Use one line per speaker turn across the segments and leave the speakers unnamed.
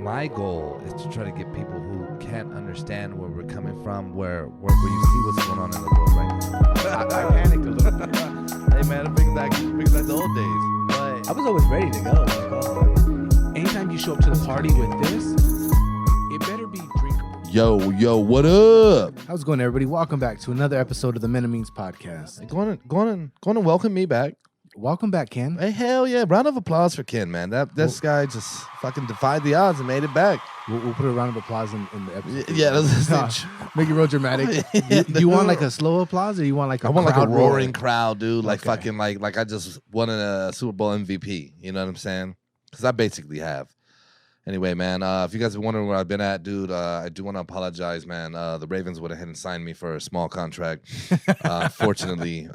my goal is to try to get people who can't understand where we're coming from, where you see what's going on in the world right now.
I panicked a little bit.
Hey man, it brings back the old days. But
I was always ready to go. Like, oh, anytime you show up to the party with this, it better be drinkable.
Yo, what up?
How's it going, everybody? Welcome back to another episode of the Men and Means podcast.
Going to welcome me back.
Welcome back, Ken.
Hey, hell yeah. Round of applause for Ken, man. This guy just fucking defied the odds and made it back.
We'll put a round of applause in the episode.
Yeah, that's
make it real dramatic. You want like a slow applause, or you want like a
I want like a roaring
roar?
crowd, dude. Like
Okay.
fucking like I just won a Super Bowl MVP. You know what I'm saying? Because I basically have. Anyway, man, if you guys are wondering where I've been at, dude, I do want to apologize, man. The Ravens went ahead and signed me for a small contract. Fortunately,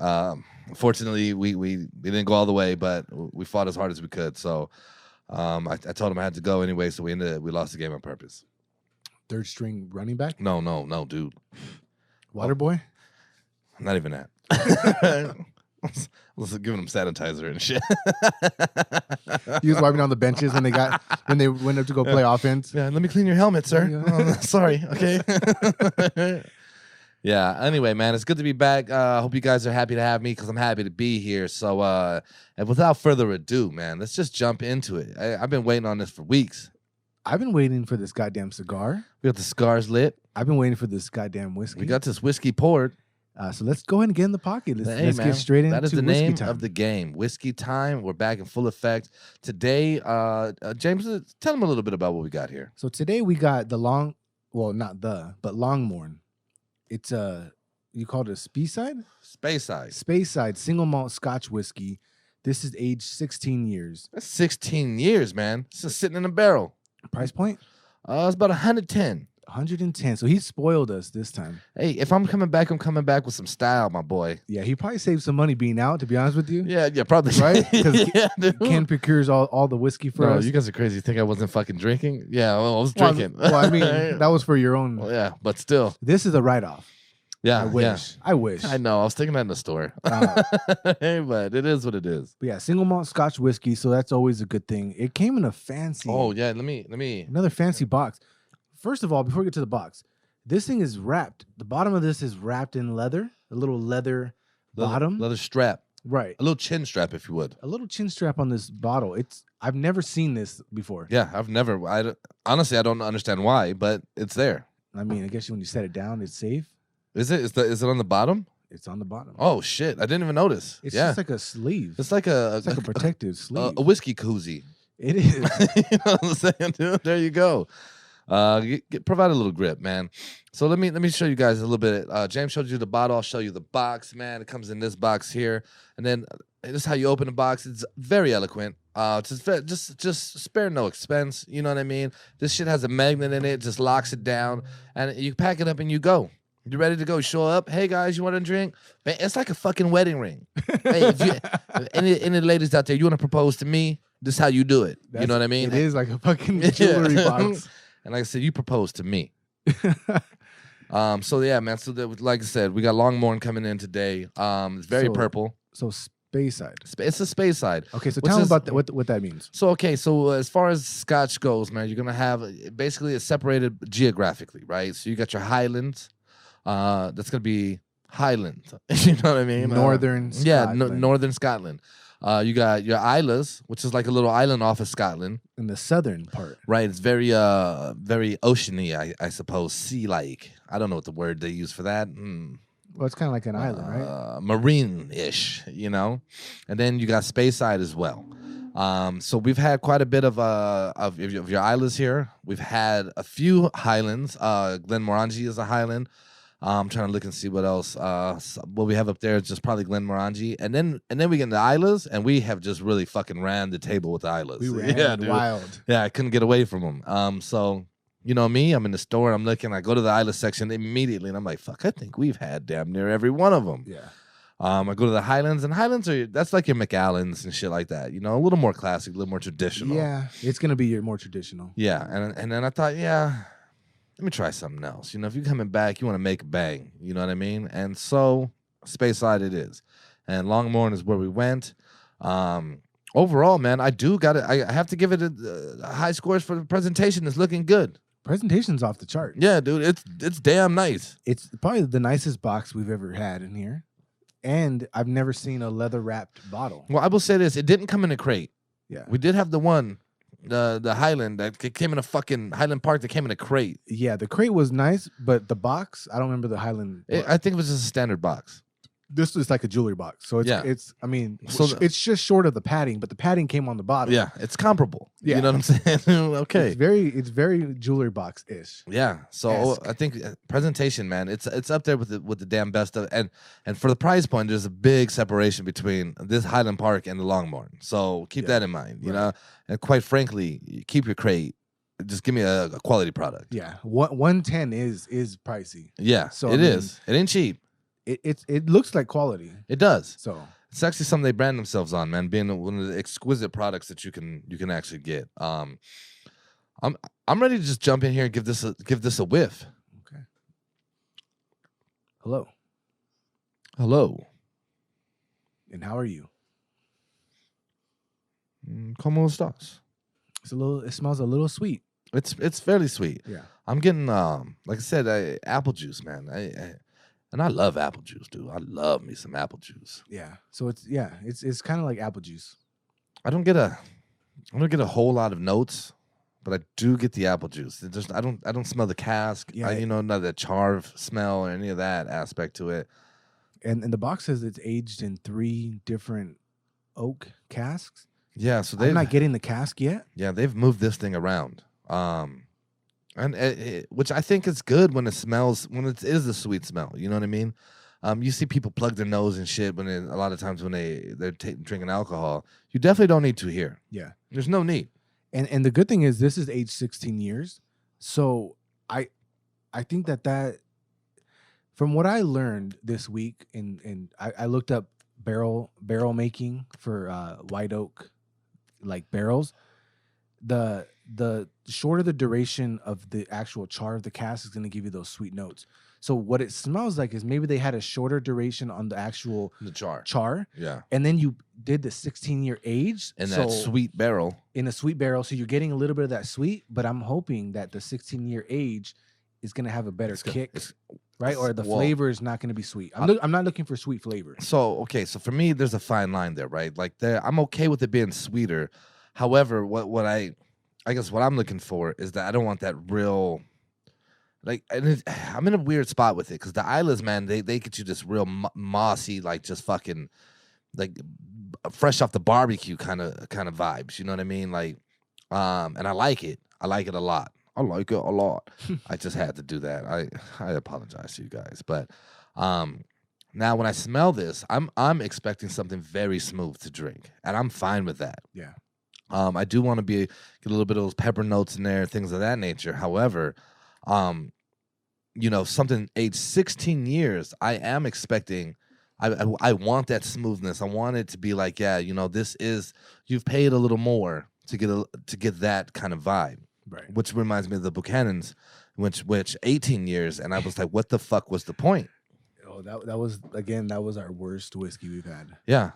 we didn't go all the way, but we fought as hard as we could. So I told him I had to go anyway, so we lost the game on purpose.
Third string running back?
No, dude.
Water boy?
Not even that. Was giving them sanitizer and shit.
He was wiping down the benches when they went up to go play offense.
Yeah, let me clean your helmet, sir.
Yeah.
Oh, sorry, okay. Yeah, anyway, man, it's good to be back. I hope you guys are happy to have me because I'm happy to be here. So, and without further ado, man, let's just jump into it. I've been waiting on this for weeks.
I've been waiting for this goddamn cigar.
We got the cigars lit.
I've been waiting for this goddamn whiskey.
We got this whiskey poured.
So let's go ahead and get in the pocket. Let's
Hey, man,
get straight into
that is the
whiskey
name
time.
of the game. Whiskey time. We're back in full effect. Today, James, tell them a little bit about what we got here.
So today we got but Longmorn. It's you called it a Speyside? Speyside Single Malt Scotch whiskey. This is aged 16 years.
That's 16 years, man. This is sitting in a barrel.
Price point?
It's about 110.
110. So he spoiled us this time.
Hey, if I'm coming back with some style, my boy.
Yeah, he probably saved some money being out, to be honest with you.
Yeah, probably.
Right? Because
yeah, dude.
Ken procures all the whiskey for us.
You guys are crazy. You think I wasn't fucking drinking? Yeah, well, I was drinking.
Well, I mean, that was for your own.
Well, yeah, but still.
This is a write-off.
Yeah,
I wish.
yeah.
I wish.
I know. I was thinking that in the store. Hey, but it is what it is.
But yeah, single malt Scotch whiskey, so that's always a good thing. It came in a fancy.
Oh, yeah, let me.
Another fancy box. First of all, before we get to the box, this thing is wrapped. The bottom of this is wrapped in leather, a little leather bottom.
Leather strap.
Right.
A little chin strap, if you would.
A little chin strap on this bottle. I've never seen this before.
Yeah, honestly, I don't understand why, but it's there.
I mean, I guess when you set it down, it's safe.
Is it? Is it on the bottom?
It's on the bottom.
Oh shit! I didn't even notice.
It's
yeah,
just like a sleeve.
it's like a
protective sleeve.
a whiskey koozie.
It is.
You know what I'm saying, dude? There you go. Provide a little grip, man. So let me show you guys a little bit. James showed you the bottle. I'll show you the box, man. It comes in this box here, and then this is how you open the box. It's very eloquent. Just spare no expense. You know what I mean? This shit has a magnet in it. Just locks it down, and you pack it up and you go. You ready to go? You show up. Hey guys, you want a drink? Man, it's like a fucking wedding ring. Hey, if you, any ladies out there, you want to propose to me? This is how you do it. You know what I mean?
It is like a fucking jewelry box.
And like I said, you proposed to me. So yeah, man. So like I said, we got Longmorn coming in today. It's very purple.
So Speyside.
It's a Speyside.
Okay, so tell me about what that means.
So as far as Scotch goes, man, you're gonna have basically it's separated geographically, right? So you got your Highlands. That's gonna be Highland. You know what I mean?
Northern Scotland.
Yeah, Northern Scotland. You got your Islas, which is like a little island off of Scotland.
In the southern part.
Right. It's very oceany, I suppose. Sea-like. I don't know what the word they use for that.
Well, it's kind of like an island, right?
Marine-ish, you know? And then you got Speyside as well. So we've had quite a bit of your islands here. We've had a few highlands. Glenmorangie is a highland. I'm trying to look and see what else. What we have up there is just probably Glenmorangie, and then we get into Islas, and we have just really fucking ran the table with the Islas.
We ran wild.
Yeah, I couldn't get away from them. So you know me, I'm in the store, I'm looking, I go to the Islas section immediately, and I'm like, fuck, I think we've had damn near every one of them.
Yeah.
I go to the Highlands, and Highlands that's like your McAllens and shit like that. You know, a little more classic, a little more traditional.
Yeah, it's gonna be your more traditional.
Yeah, and then I thought, yeah, let me try something else. You know, if you're coming back, you want to make a bang. You know what I mean? And so Speyside it is. And Longmorn is where we went. Overall, man, I do got it. I have to give it a high scores for the presentation. It's looking good.
Presentation's off the chart.
Yeah, dude, it's damn nice.
It's probably the nicest box we've ever had in here, and I've never seen a leather wrapped bottle.
Well, I will say this: it didn't come in a crate.
Yeah,
we did have the one, the Highland that came in a fucking Highland Park that came in a crate.
Yeah, the crate was nice, but the box, I don't remember the Highland.
I think it was just a standard box.
This is like a jewelry box, so it's I mean,
so
it's just short of the padding, but the padding came on the bottom.
Yeah, it's comparable.
Yeah.
You know what I'm saying? Okay,
it's very jewelry box ish.
Yeah, so I think presentation, man, it's up there with the damn best of, and for the price point, there's a big separation between this Highland Park and the Longmorn. So keep that in mind, you know. And quite frankly, keep your crate. Just give me a quality product.
Yeah, 110 is pricey.
Yeah, so it is. It ain't cheap.
It looks like quality.
It does.
So
it's actually something they brand themselves on, man. Being one of the exquisite products that you can actually get. I'm ready to just jump in here and give this a whiff.
Okay. Hello. And how are you?
¿Cómo estás?
It smells a little sweet.
It's fairly sweet.
Yeah.
I'm getting like I said, apple juice, man. And I love apple juice, dude. I love me some apple juice.
Yeah. So it's kind of like apple juice.
I don't get a whole lot of notes, but I do get the apple juice. It just I don't smell the cask.
Yeah.
None of the char smell or any of that aspect to it.
And the box says it's aged in 3 different oak casks.
Yeah, so
I'm not getting the cask yet.
Yeah, they've moved this thing around. Which I think is good when it is a sweet smell. You know what I mean? You see people plug their nose and shit a lot of times when they're drinking alcohol. You definitely don't need to here.
Yeah,
there's no need.
And the good thing is this is aged 16 years. So I think that from what I learned this week, and I looked up barrel making for white oak like barrels. The shorter the duration of the actual char of the cask is going to give you those sweet notes. So what it smells like is maybe they had a shorter duration on the actual char.
Yeah.
And then you did the 16-year age.
In that sweet barrel.
In a sweet barrel. So you're getting a little bit of that sweet, but I'm hoping that the 16-year age is going to have a better kick, right? Or the flavor is not going to be sweet. I'm not looking for sweet flavor.
So for me, there's a fine line there, right? Like I'm okay with it being sweeter. However, what I guess what I'm looking for is that I don't want that real, like, I'm in a weird spot with it because the Islas, man, they get you this real mossy, like just fucking, like fresh off the barbecue kind of vibes. You know what I mean? Like, and I like it. I like it a lot. I like it a lot. I just had to do that. I apologize to you guys, but now when I smell this, I'm expecting something very smooth to drink, and I'm fine with that.
Yeah.
I do want to get a little bit of those pepper notes in there, things of that nature. However, something aged 16 years, I am expecting. I want that smoothness. I want it to be like, this is, you've paid a little more to get that kind of vibe.
Right.
Which reminds me of the Buchanan's, which 18 years, and I was like, what the fuck was the point?
Oh, that was our worst whiskey we've had.
Yeah.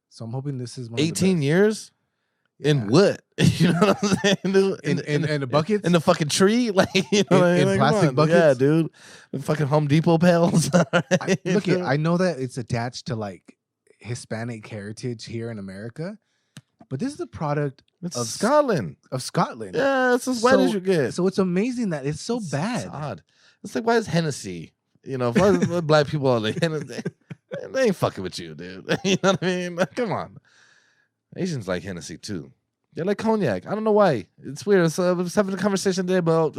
So I'm hoping this is
18 years. In what? You know what I'm saying, dude?
In the buckets?
In the fucking tree? Like, you know
in plastic buckets?
Yeah, dude. In fucking Home Depot pails.
I know that it's attached to like Hispanic heritage here in America, but this is a product
of Scotland. Yeah, it's as white as you get.
So it's amazing that it's so bad.
It's odd. It's like, why is Hennessy? If black people are like, Hennessy, they ain't fucking with you, dude. You know what I mean? Like, come on. Asians like Hennessy too. They like cognac. I don't know why. It's weird. So I was having a conversation today about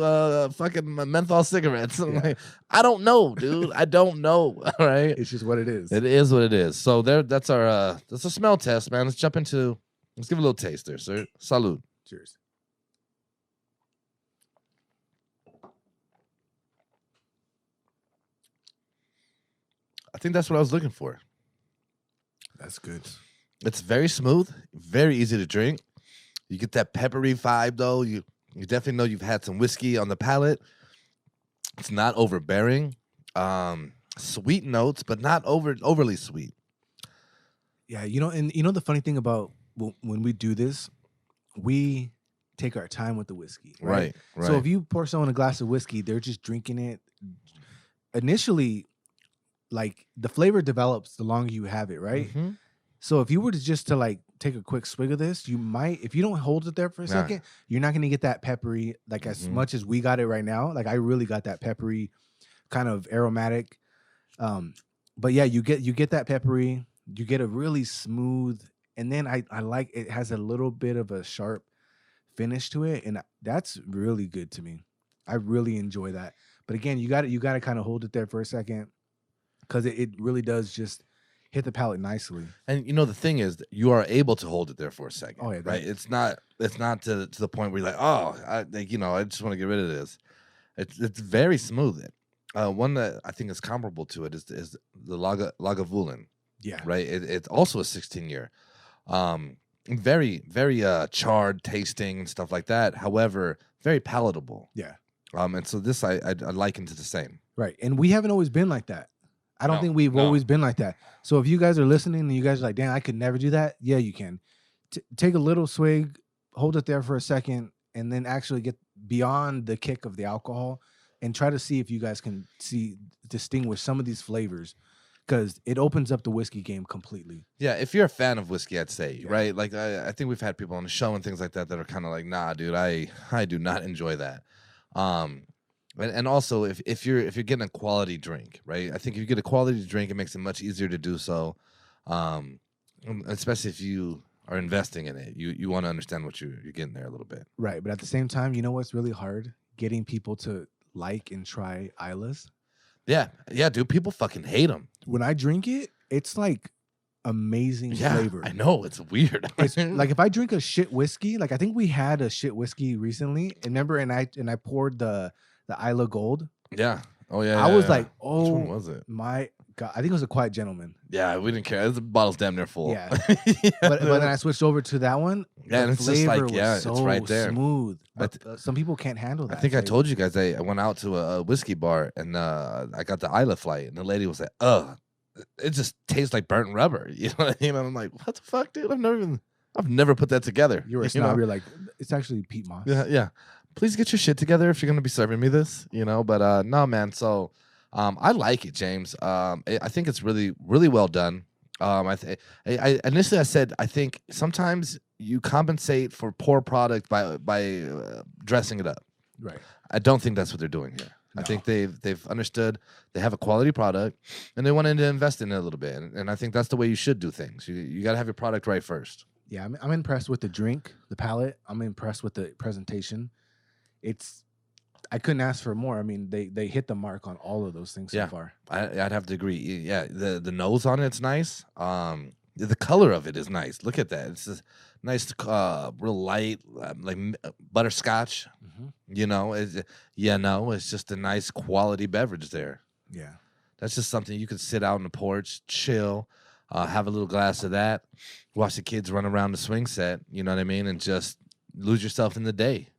fucking menthol cigarettes. I'm like, I don't know, dude. I don't know. All right.
It's just what it is.
It is what it is. So that's a smell test, man. Let's give it a little taste there, sir. Salud.
Cheers.
I think that's what I was looking for.
That's good.
It's very smooth, very easy to drink. You get that peppery vibe, though. You definitely know you've had some whiskey on the palate. It's not overbearing. Sweet notes, but not overly sweet.
Yeah, and the funny thing about when we do this, we take our time with the whiskey,
Right.
So if you pour someone a glass of whiskey, they're just drinking it. Initially, like the flavor develops the longer you have it, right?
Mm-hmm.
So if you were to just to like take a quick swig of this, you might, if you don't hold it there for a second, you're not going to get that peppery, like as much as we got it right now. Like I really got that peppery kind of aromatic. But yeah, you get that peppery, you get a really smooth, and then I like it has a little bit of a sharp finish to it, and that's really good to me. I really enjoy that. But again, you got to kind of hold it there for a second, because it really does just hit the palate nicely.
And you know the thing is, you are able to hold it there for a second.
Oh yeah,
right. It's not to the point where you're like, oh, I just want to get rid of this. It's very smooth. One that I think is comparable to it is the Lagavulin.
Yeah.
Right. It's also a 16-year. Very charred tasting and stuff like that. However, very palatable.
Yeah.
And so this I liken to the same.
Right. And we haven't always been like that. I don't think we've always been like that. So if you guys are listening and you guys are like, damn, I could never do that. Yeah, you can. Take a little swig, hold it there for a second, and then actually get beyond the kick of the alcohol and try to see if you guys can distinguish some of these flavors, because it opens up the whiskey game completely. Yeah,
if you're a fan of whiskey, I'd say, right? Like I think we've had people on the show and things like that are kind of like, nah, dude, I do not enjoy that. And also if you're getting a quality drink, right? I think if you get a quality drink, it makes it much easier to do so. Especially if you are investing in it, you want to understand what you're getting there a little bit.
Right, but at the same time, you know what's really hard? Getting people to like and try Islays.
Yeah, dude, people fucking hate them.
When I drink it, it's like amazing flavor.
I know, it's weird.
It's like if I drink a shit whiskey, like I think we had a shit whiskey recently. And remember, and I poured the Isla Gold.
Yeah. Oh yeah.
I was like, oh,
which one was it?
My God, I think it was a Quiet Gentleman.
Yeah, we didn't care. The bottle's damn near full.
Yeah. But then I switched over to that one.
Yeah, and it's just like, it's right there.
Smooth. But some people can't handle that.
I think flavor. I told you guys I went out to a whiskey bar and I got the Isla Flight, and the lady was like, "Ugh, it just tastes like burnt rubber." You know what I mean? And I'm like, "What the fuck, dude? I've never put that together."
You're a snob. You're like, it's actually peat moss.
Yeah. Please get your shit together if you're gonna be serving me this, But no, man. So, I like it, James. I think it's really, really well done. I initially I said I think sometimes you compensate for poor product by dressing it up.
Right.
I don't think that's what they're doing here. No. I think they've understood they have a quality product and they wanted to invest in it a little bit, and I think that's the way you should do things. You got to have your product right first.
Yeah, I'm impressed with the drink, the palate. I'm impressed with the presentation. I couldn't ask for more. I mean, they hit the mark on all of those things so far.
I'd have to agree. Yeah, the nose on it's nice. The color of it is nice. Look at that. It's just nice, real light, like butterscotch. Mm-hmm. It's just a nice quality beverage there.
Yeah,
that's just something you could sit out on the porch, chill, have a little glass of that, watch the kids run around the swing set. You know what I mean, and just lose yourself in the day.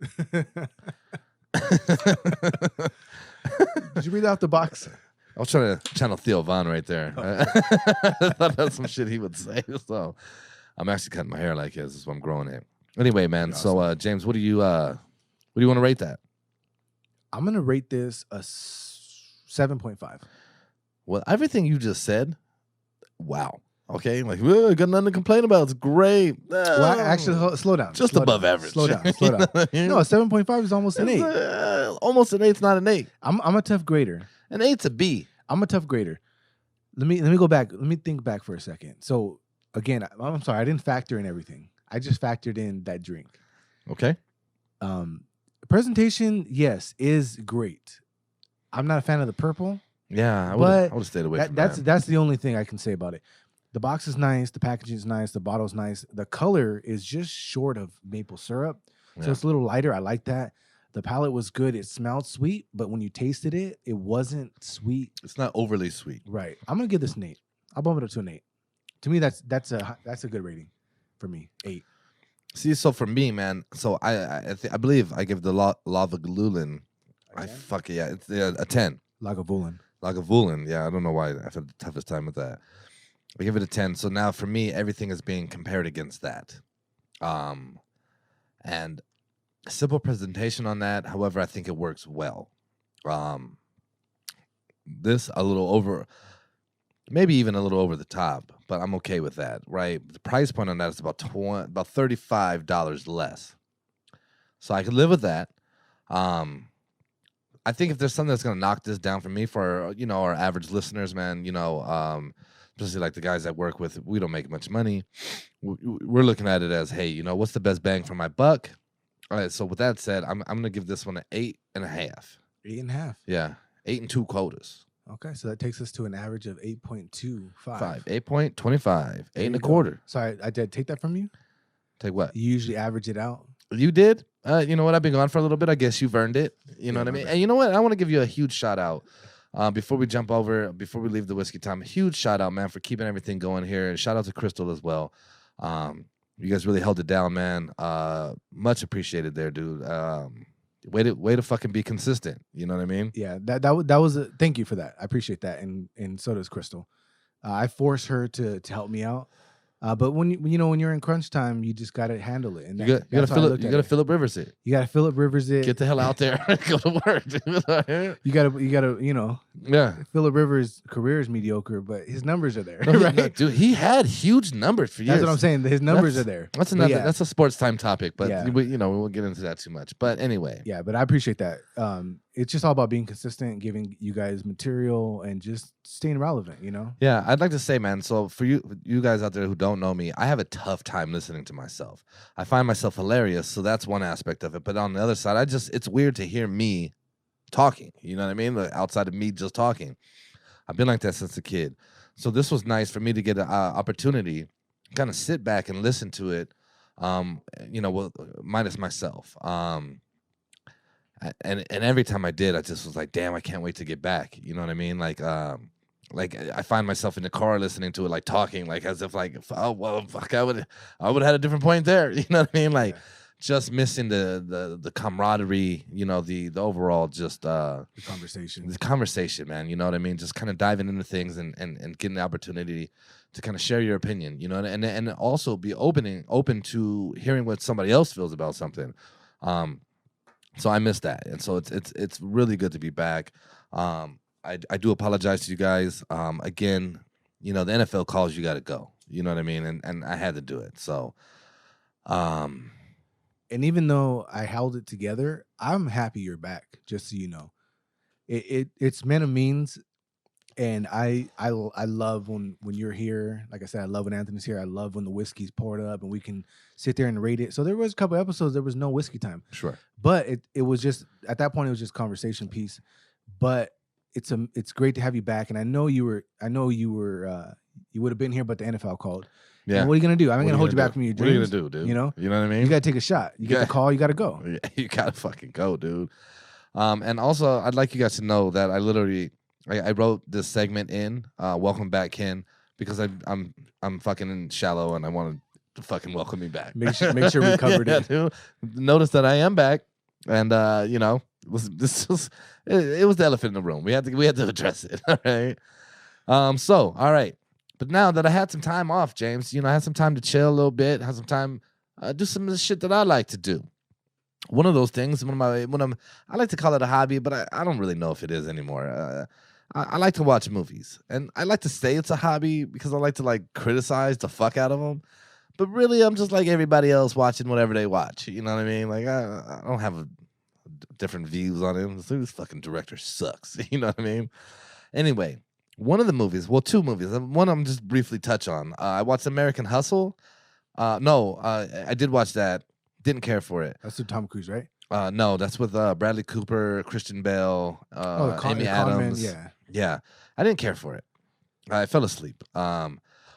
Did you read out the box?
I was trying to channel Theo Von right there. I thought that's some shit he would say. So I'm actually cutting my hair like his. This is what I'm growing it. Anyway, man. Awesome. So James, what do you want to rate that?
I'm gonna rate this a 7.5.
Well, everything you just said, wow. Okay, like, got nothing to complain about. It's great.
Well, actually, slow down.
Just above average.
Slow down. No, a 7.5 is almost an 8.
Almost an 8's not an 8.
I'm a tough grader.
An 8's a B.
I'm a tough grader. Let me go back. Let me think back for a second. So again, I'm sorry, I didn't factor in everything. I just factored in that drink.
Okay.
Presentation, yes, is great. I'm not a fan of the purple.
Yeah, I would have stayed away from that.
That's the only thing I can say about it. The box is nice. The packaging is nice. The bottle's nice. The color is just short of maple syrup. So it's a little lighter. I like that. The palate was good. It smelled sweet, but when you tasted it, it wasn't sweet.
It's not overly sweet.
Right. I'm going to give this an 8. I'll bump it up to an 8. To me, that's a good rating for me. 8.
See, so for me, man, so I believe I give the Lagavulin. It's a 10.
Lagavulin.
Lagavulin. Yeah, I don't know why I had the toughest time with that. I give it a 10. So now for me, everything is being compared against that. And simple presentation on that. However, I think it works well. This a little over, maybe even a little over the top, but I'm okay with that, right? The price point on that is about $35 less. So I could live with that. I think if there's something that's going to knock this down for me, for, you know, our average listeners, man, you know, especially like the guys I work with, we don't make much money. We're looking at it as, hey, you know, what's the best bang for my buck? All right. So with that said, I'm going to give this one an 8.5.
8.5.
Yeah. 8 and 2 quotas.
Okay. So that takes us to an average of 8.25.
8.25. 8 and a quarter.
Sorry, I did take that from you?
Take what?
You usually average it out?
You did? You know what? I've been gone for a little bit. I guess you've earned it. You know what I mean? And you know what? I want to give you a huge shout out. Before we leave the whiskey time, a huge shout out, man, for keeping everything going here. And shout out to Crystal as well. You guys really held it down, man. Much appreciated there, dude. Way to fucking be consistent. You know what I mean?
Yeah, that was thank you for that. I appreciate that. And so does Crystal. I force her to help me out. But when you're in crunch time, you just gotta handle it. And
you gotta Philip Rivers it.
You gotta Philip Rivers it.
Get the hell out there and go to work.
You gotta
Yeah.
Philip Rivers' career is mediocre, but his numbers are there.
No,
right?
Dude, he had huge numbers for years.
That's what I'm saying. His numbers are there.
That's another. That's a sports time topic, but
yeah.
we won't get into that too much. But anyway.
Yeah, but I appreciate that. It's just all about being consistent, giving you guys material, and just staying relevant, you know?
Yeah, I'd like to say, man, so for you guys out there who don't know me, I have a tough time listening to myself. I find myself hilarious, so that's one aspect of it. But on the other side, it's weird to hear me talking, you know what I mean? Like, outside of me just talking. I've been like that since a kid. So this was nice for me to get an opportunity to kind of sit back and listen to it, minus myself. And every time I did, I just was like, damn, I can't wait to get back. You know what I mean? Like I find myself in the car listening to it, like talking, like as if like, oh well, fuck, I would have had a different point there. You know what I mean? Like just missing the camaraderie, you know, the overall just the conversation, man. You know what I mean? Just kind of diving into things and getting the opportunity to kind of share your opinion, you know, and also be open to hearing what somebody else feels about something. So I missed that, and so it's really good to be back. I do apologize to you guys. Again, you know, the NFL calls, you got to go. You know what I mean? And I had to do it. So,
and even though I held it together, I'm happy you're back. Just so you know, it's men of means, and I love when you're here. Like I said, I love when Anthony's here. I love when the whiskey's poured up and we can sit there and rate it. So there was a couple episodes there was no whiskey time.
Sure.
But it was just at that point it was just conversation piece. But it's great to have you back. And I know you would have been here, but the NFL called. Yeah. And what are you gonna do? I'm gonna hold you back from your dreams.
What are you gonna do, dude? You know what I mean?
You gotta take a shot. You get the call, you gotta go.
You gotta fucking go, dude. And also I'd like you guys to know that I wrote this segment in welcome back Ken, because I'm fucking shallow and I wanted to fucking welcome me back.
Make sure we covered it.
Dude. Notice that I am back, and it was the elephant in the room. We had to address it. All right. All right. But now that I had some time off, James, you know, I had some time to chill a little bit, had some time do some of the shit that I like to do. One of those things, I like to call it a hobby, but I don't really know if it is anymore. I like to watch movies, and I like to say it's a hobby because I like to like criticize the fuck out of them. But really, I'm just like everybody else watching whatever they watch. You know what I mean? Like I don't have different views on it. This fucking director sucks. You know what I mean? Anyway, one of the movies, well, two movies. One I'm just briefly touch on. I watched American Hustle. I did watch that. Didn't care for it.
That's with Tom Cruise, right?
No, that's with Bradley Cooper, Christian Bale, Amy Adams. Yeah. I didn't care for it. I fell asleep.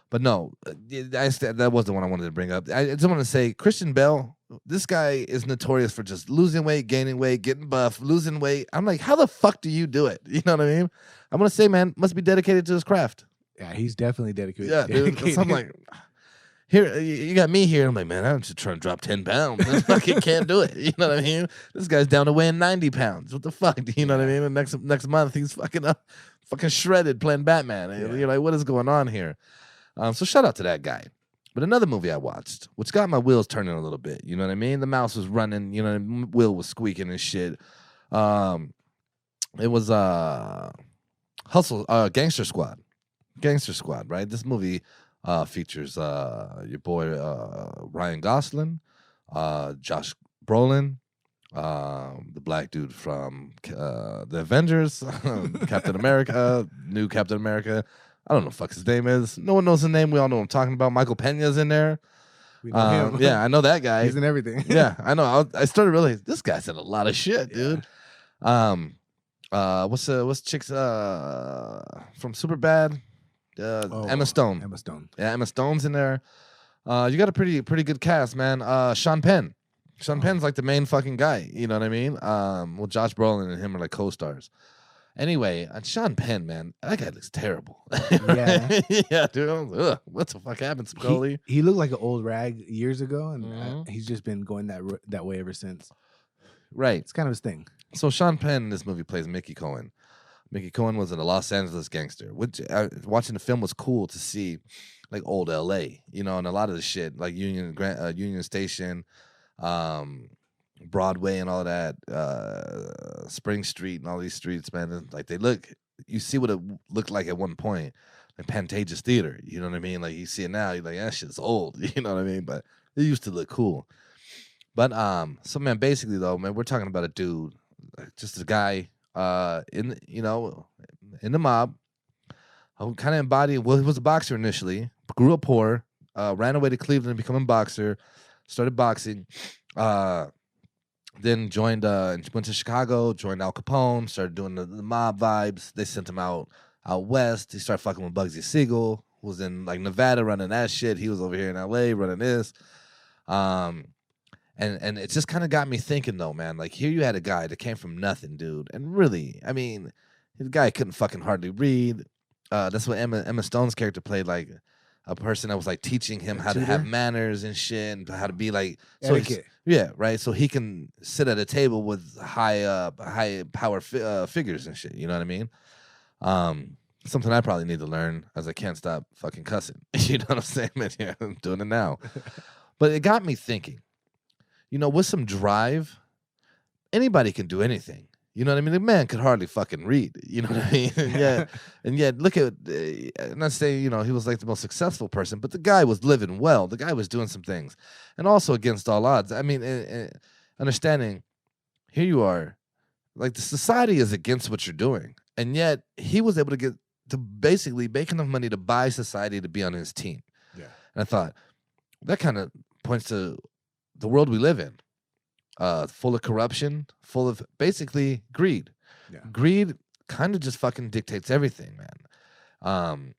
But no, that was the one I wanted to bring up. I just want to say, Christian Bale, this guy is notorious for just losing weight, gaining weight, getting buff, losing weight. I'm like, how the fuck do you do it? You know what I mean? I'm going to say, man, must be dedicated to his craft.
Yeah, he's definitely dedicated.
Yeah, dude. So I'm like, here, you got me here. I'm like, man, I'm just trying to drop 10 pounds. I fucking can't do it. You know what I mean? This guy's down to weighing 90 pounds. What the fuck? You know what I mean? And next month, he's fucking shredded playing Batman. Yeah. You're like, what is going on here? So shout out to that guy. But another movie I watched, which got my wheels turning a little bit, you know what I mean? The mouse was running, you know, the wheel was squeaking and shit. It was Gangster Squad. Gangster Squad, right? This movie features your boy Ryan Gosling, Josh Brolin, the black dude from the Avengers, Captain America, new Captain America. I don't know what the fuck his name is. No one knows his name. We all know what I'm talking about. Michael Pena's in there.
We know him.
Yeah, I know that guy.
He's in everything.
Yeah, I know. I started realizing this guy's in a lot of shit, dude. What's chick's from Superbad? Emma Stone.
Emma Stone.
Yeah, Emma Stone's in there. You got a pretty good cast, man. Sean Penn. Sean Penn's like the main fucking guy. You know what I mean? Well, Josh Brolin and him are like co-stars. Anyway, Sean Penn, man, that guy looks terrible.
Yeah.
Yeah, dude. Ugh, what the fuck happened, Scully?
He looked like an old rag years ago, and he's just been going that way ever since.
Right.
It's kind of his thing.
So Sean Penn in this movie plays Mickey Cohen. Mickey Cohen was a Los Angeles gangster. Which watching the film was cool to see, like old L.A. You know, and a lot of the shit like Union Station, Broadway, and all that, Spring Street, and all these streets, man. Like you see what it looked like at one point, like Pantages Theater. You know what I mean? Like you see it now, you're like, that shit's old. You know what I mean? But it used to look cool. But so man, basically though, man, we're talking about a dude, just a guy, in the mob, who kind of embodied. Well, he was a boxer initially, grew up poor, ran away to Cleveland to become a boxer, started boxing, then joined, went to Chicago, joined Al Capone, started doing the mob vibes. They sent him out west. He started fucking with Bugsy Siegel, who was in like Nevada running that shit. He was over here in LA running this. And it just kind of got me thinking, though, man. Like, here you had a guy that came from nothing, dude. And really, I mean, the guy couldn't fucking hardly read. That's what Emma Stone's character played, like a person that was like teaching him how to have manners and shit, and how to be like
etiquette.
Yeah, right. So he can sit at a table with high power figures and shit. You know what I mean? Something I probably need to learn, as I can't stop fucking cussing. You know what I'm saying? Yeah, I'm doing it now. But it got me thinking. You know, with some drive, anybody can do anything. You know what I mean? The man could hardly fucking read. You know what I mean? And yet, look at, I'm not saying, you know, he was like the most successful person, but the guy was living well. The guy was doing some things. And also against all odds. I mean, understanding, here you are, like the society is against what you're doing. And yet, he was able to get to basically make enough money to buy society to be on his team.
Yeah.
And I thought, that kind of points to the world we live in, full of corruption, full of basically greed.
Yeah.
Greed kind of just fucking dictates everything, man.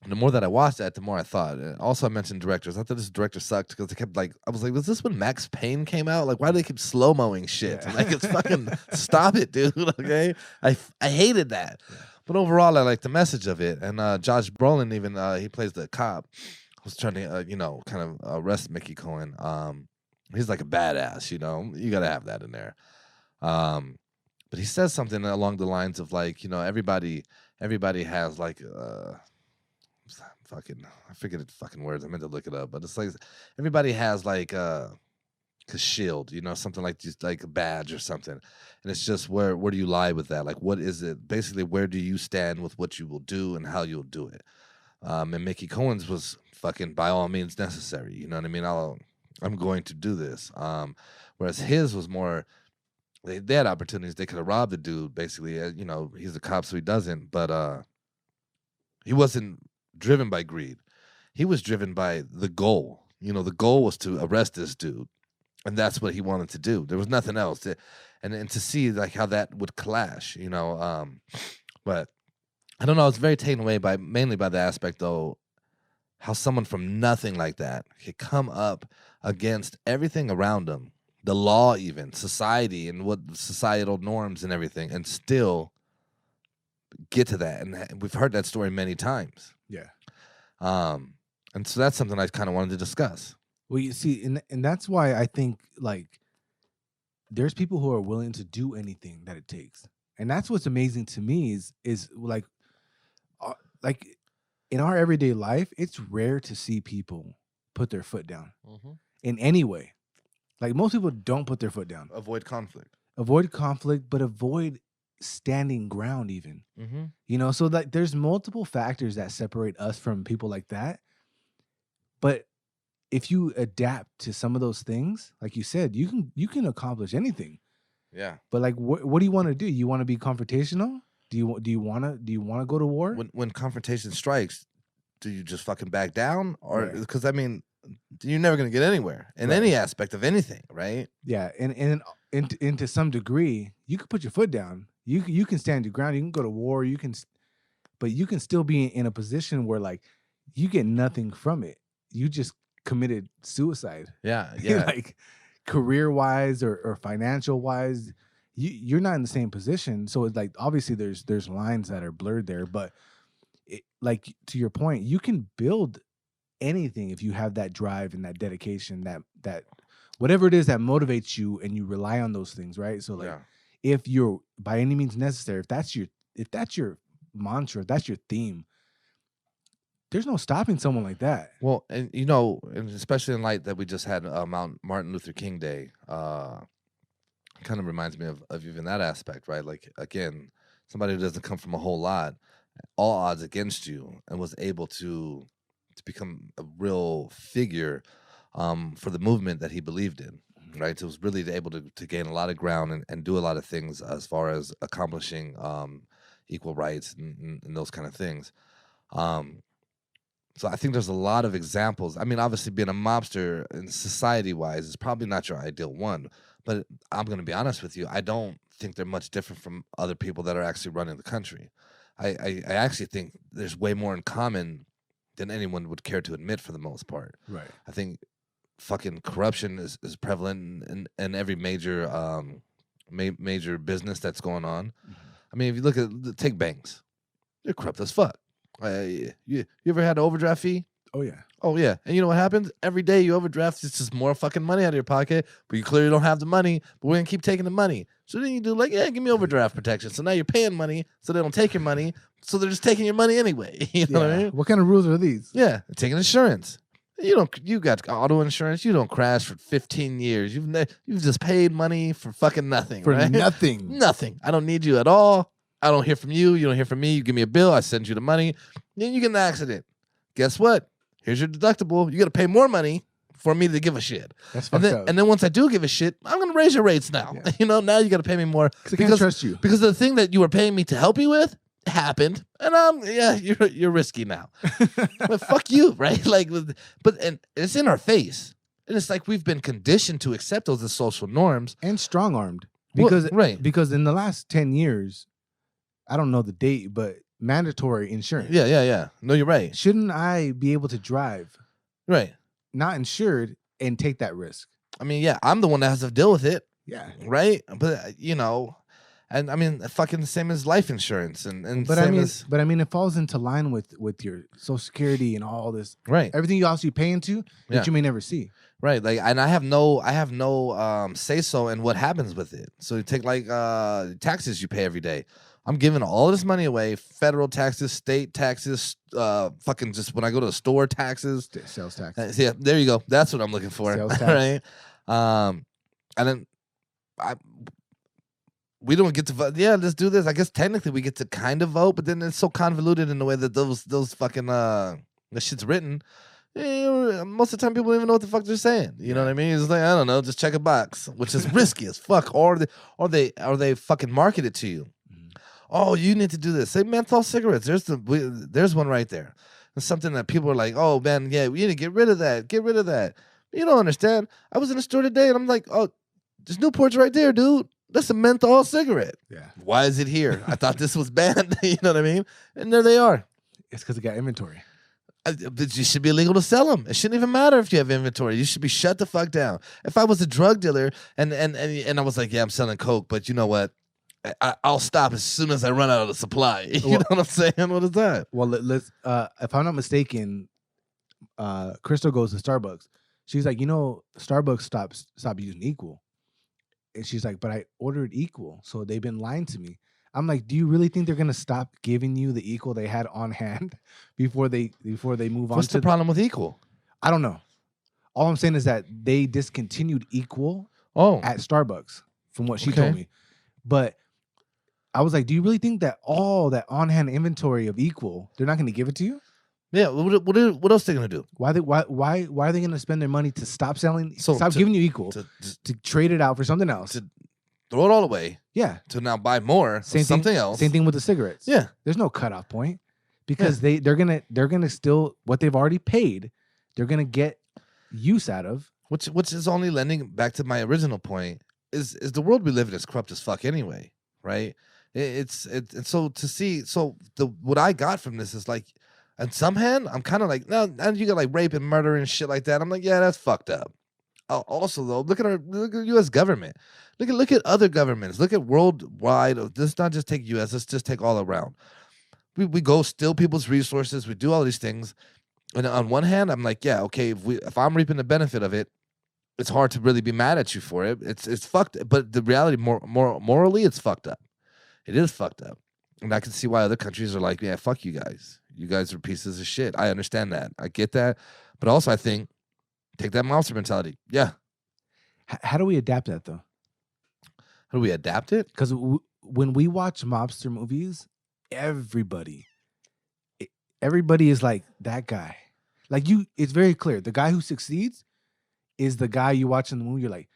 The more that I watched that, the more I thought. Also, I mentioned directors. I thought this director sucked because they kept like, I was like, was this when Max Payne came out? Like, why do they keep slow-moing shit?
Yeah.
Like, it's fucking, stop it, dude. Okay? I hated that. Yeah. But overall, I like the message of it. And Josh Brolin, even, he plays the cop who's trying to, kind of arrest Mickey Cohen. He's like a badass, you know. You got to have that in there. But he says something along the lines of like, you know, everybody has like I forget the fucking words. I meant to look it up, but it's like everybody has like a shield, you know, something like just like a badge or something. And it's just where do you lie with that? Like, what is it? Basically, where do you stand with what you will do and how you'll do it? And Mickey Cohen's was fucking by all means necessary. You know what I mean? I'm going to do this. Whereas his was more, they had opportunities. They could have robbed the dude, basically. You know, he's a cop, so he doesn't. But he wasn't driven by greed. He was driven by the goal. You know, the goal was to arrest this dude. And that's what he wanted to do. There was nothing else. And to see, like, how that would clash, you know. But I don't know. I was very taken away mainly by the aspect, though, how someone from nothing like that could come up against everything around them, the law even, society and what societal norms and everything, and still get to that. And we've heard that story many times.
Yeah.
And so that's something I kind of wanted to discuss.
Well, you see, and that's why I think, like, there's people who are willing to do anything that it takes. And that's what's amazing to me is like in our everyday life, it's rare to see people put their foot down
Mm-hmm.
in any way. Like most people don't put their foot down.
Avoid conflict.
Avoid conflict, but avoid standing ground even.
Mm-hmm.
You know, so like there's multiple factors that separate us from people like that. But if you adapt to some of those things, like you said, you can accomplish anything.
Yeah.
But like, what do you want to do? You want to be confrontational? Do you want to go to war?
When confrontation strikes, do you just fucking back down, or
Right.
because I mean, you're never gonna get anywhere in any aspect of anything, right?
Yeah, and to some degree, you can put your foot down. You can stand your ground. You can go to war. But you can still be in a position where like you get nothing from it. You just committed suicide.
Yeah, yeah.
Like career wise or financial wise, you're not in the same position. So it's like obviously there's lines that are blurred there, but like to your point, you can build anything if you have that drive and that dedication, that whatever it is that motivates you, and you rely on those things, right? So like if you're by any means necessary, if that's your mantra, if that's your theme, there's no stopping someone like that.
Well, and you know, and especially in light that we just had Martin Luther King Day, kind of reminds me of even that aspect, right? Like again, somebody who doesn't come from a whole lot, all odds against you, and was able to become a real figure for the movement that he believed in, right? So it was really able to gain a lot of ground and do a lot of things as far as accomplishing equal rights and those kind of things. So I think there's a lot of examples. I mean, obviously being a mobster and society-wise is probably not your ideal one, but I'm going to be honest with you. I don't think they're much different from other people that are actually running the country. I actually think there's way more in common than anyone would care to admit for the most part.
Right.
I think fucking corruption is prevalent in every major major business that's going on. Mm-hmm. I mean, if you look at take banks, they're corrupt as fuck. You ever had an overdraft fee?
Oh yeah.
Oh yeah. And you know what happens? Every day you overdraft, it's just more fucking money out of your pocket, but you clearly don't have the money, but we're gonna keep taking the money. So then you do like, yeah, give me overdraft protection. So now you're paying money, so they don't take your money, so they're just taking your money anyway. You know what I mean?
What kind of rules are these?
Yeah, taking insurance. You got auto insurance. You don't crash for 15 years. You've just paid money for fucking nothing.
For
right?
nothing.
Nothing. I don't need you at all. I don't hear from you. You don't hear from me. You give me a bill. I send you the money. Then you get in an accident. Guess what? Here's your deductible. You got to pay more money for me to give a shit.
That's fucked up.
And then once I do give a shit, I'm going to raise your rates now. Yeah. Now you got to pay me more.
I can't trust you.
Because the thing that you were paying me to help you with happened. And you're risky now. But fuck you, right? And it's in our face. And it's like we've been conditioned to accept those as social norms.
And strong-armed. Because in the last 10 years, I don't know the date, but mandatory insurance.
Yeah. No, you're right.
Shouldn't I be able to drive,
right,
not insured, and take that risk?
I mean, yeah, I'm the one that has to deal with it.
Yeah.
Right? But, and I mean, fucking the same as life insurance. But
I mean, it falls into line with your Social Security and all this.
Right.
Everything you also pay into that you may never see.
Right. Like, and I have no say so in what happens with it. So you take like taxes you pay every day. I'm giving all this money away, federal taxes, state taxes, fucking just when I go to the store, taxes.
Sales tax.
Yeah, there you go. That's what I'm looking for.
Sales tax.
Right? And then we don't get to vote. Yeah, let's do this. I guess technically we get to kind of vote, but then it's so convoluted in the way that those fucking the shit's written. Most of the time people don't even know what the fuck they're saying. You know what I mean? It's like, I don't know, just check a box, which is risky as fuck. Or they fucking market it to you. Oh, you need to do this. Say menthol cigarettes. There's one right there. It's something that people are like, oh man, yeah, we need to get rid of that. Get rid of that. You don't understand. I was in a store today and I'm like, oh, there's Newport's right there, dude. That's a menthol cigarette.
Yeah.
Why is it here? I thought this was banned. You know what I mean? And there they are.
It's because it got inventory.
But you should be illegal to sell them. It shouldn't even matter if you have inventory. You should be shut the fuck down. If I was a drug dealer and I was like, yeah, I'm selling coke, but you know what? I'll stop as soon as I run out of the supply. You know what I'm saying? What is that?
Well, let's. If I'm not mistaken, Crystal goes to Starbucks. She's like, Starbucks stop using Equal, and she's like, but I ordered Equal, so they've been lying to me. I'm like, do you really think they're gonna stop giving you the equal they had on hand before they move on
What's
to
the problem with equal?
I don't know. All I'm saying is that they discontinued equal
Oh,
at Starbucks, from what she
Okay.
told me. But I was like, do you really think that all that on hand inventory of equal, they're not going to give it to you?
yeah. What else are they gonna do?
Why are they going to spend their money to stop selling,
So
stop
to-
giving you equal,
To
to trade it out for something else?
to throw it all away
Yeah,
to now buy more
same
of something
thing.
else.
Same thing with the cigarettes.
Yeah.
There's no cutoff point because they're gonna still what they've already paid. They're gonna get use out of.
Which is only lending back to my original point is the world we live in is corrupt as fuck anyway, right? It's so to see what I got from this is like, on some hand I'm kind of like, no, and you got like rape and murder and shit like that. I'm like, yeah, that's fucked up. Also though, look at the U.S. government. Look at other governments. Look at worldwide. Let's not just take U.S. Let's just take all around. We go steal people's resources. We do all these things. And on one hand, I'm like, yeah, okay. If I'm reaping the benefit of it, it's hard to really be mad at you for it. It's fucked. But the reality, morally, it's fucked up. It is fucked up. And I can see why other countries are like, yeah, fuck you guys. You guys are pieces of shit. I understand that. I get that. But also, I think take that Mobster mentality. Yeah.
How do we adapt that though?
How do we adapt it?
Because when we watch mobster movies, everybody is like that guy. Like it's very clear. The guy who succeeds is the guy you watch in the movie. You're like,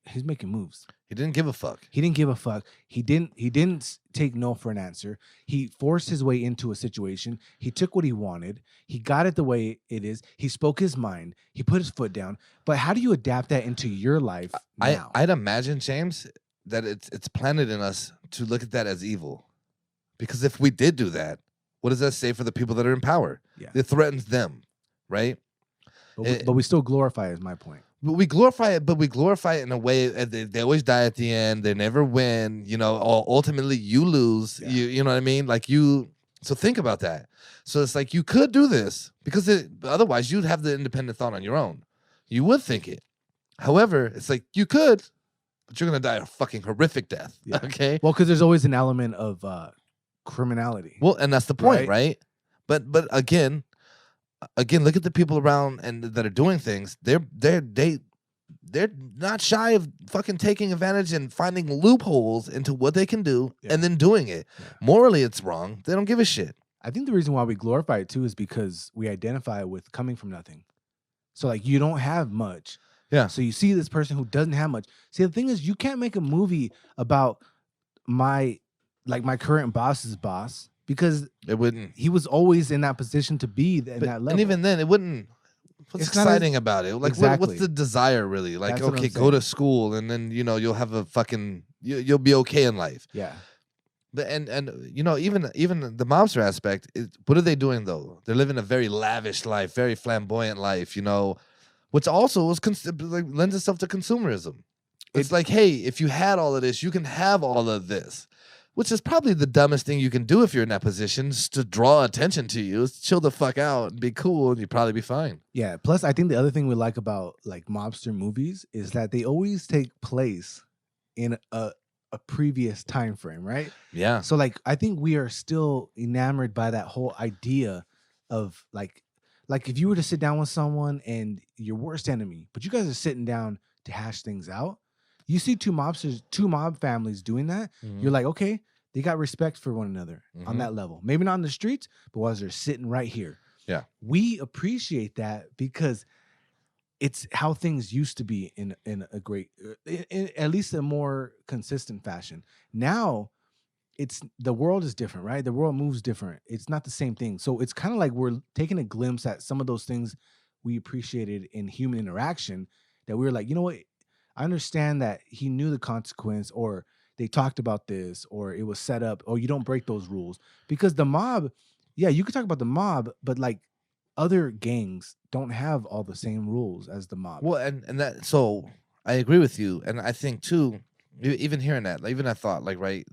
he's making moves.
He didn't give a fuck.
He didn't give a fuck. He didn't take no for an answer. He forced his way into a situation. He took what he wanted. He got it the way it is. He spoke his mind. He put his foot down. But how do you adapt that into your life now?
I'd imagine, James, that it's planted in us to look at that as evil. Because if we did do that, what does that say for the people that are in power?
Yeah.
It threatens them, right?
But we still glorify it, is my point.
But we glorify it in a way. They always die at the end. They never win. You know, ultimately you lose.
Yeah.
You know what I mean? Like you. So think about that. So it's like you could do this because otherwise you'd have the independent thought on your own. You would think it. However, it's like you could, but you're gonna die a fucking horrific death.
Yeah.
Okay.
Well, because there's always an element of criminality.
Well, and that's the point, right? But again, look at the people around and that are doing things. They're not shy of fucking taking advantage and finding loopholes into what they can do and then doing it. Yeah. Morally, it's wrong. They don't give a shit.
I think the reason why we glorify it too is because we identify with coming from nothing. So like you don't have much.
Yeah.
So you see this person who doesn't have much. See, the thing is, you can't make a movie about my current boss's boss because
it wouldn't.
He was always in that position to be in that level.
And even then, it wouldn't. What's exciting about it? Like,
exactly.
what's the desire really? Like, okay, go to school, and then you'll have a fucking you'll be okay in life.
Yeah.
And even the mobster aspect, what are they doing though? They're living a very lavish life, very flamboyant life. Which also lends itself to consumerism. It's like, hey, if you had all of this, you can have all of this. Which is probably the dumbest thing you can do if you're in that position, is to draw attention to you. Is chill the fuck out and be cool, and you'd probably be fine.
Yeah. Plus, I think the other thing we like about like mobster movies is that they always take place in a previous time frame, right?
Yeah.
So like, I think we are still enamored by that whole idea of like if you were to sit down with someone and your worst enemy, but you guys are sitting down to hash things out. You see two mob families doing that. Mm-hmm. You're like, okay, they got respect for one another on that level. Maybe not in the streets, but while they're sitting right here.
Yeah.
We appreciate that because it's how things used to be in a great, in at least a more consistent fashion. Now, the world is different, right? The world moves different. It's not the same thing. So it's kind of like we're taking a glimpse at some of those things we appreciated in human interaction that we were like, you know what? I understand that he knew the consequence, or they talked about this, or it was set up, or you don't break those rules. Because the mob, yeah, you could talk about the mob, but like other gangs don't have all the same rules as the mob.
Well, and that, so I agree with you. And I think too, even hearing that, like, even I thought, like, right,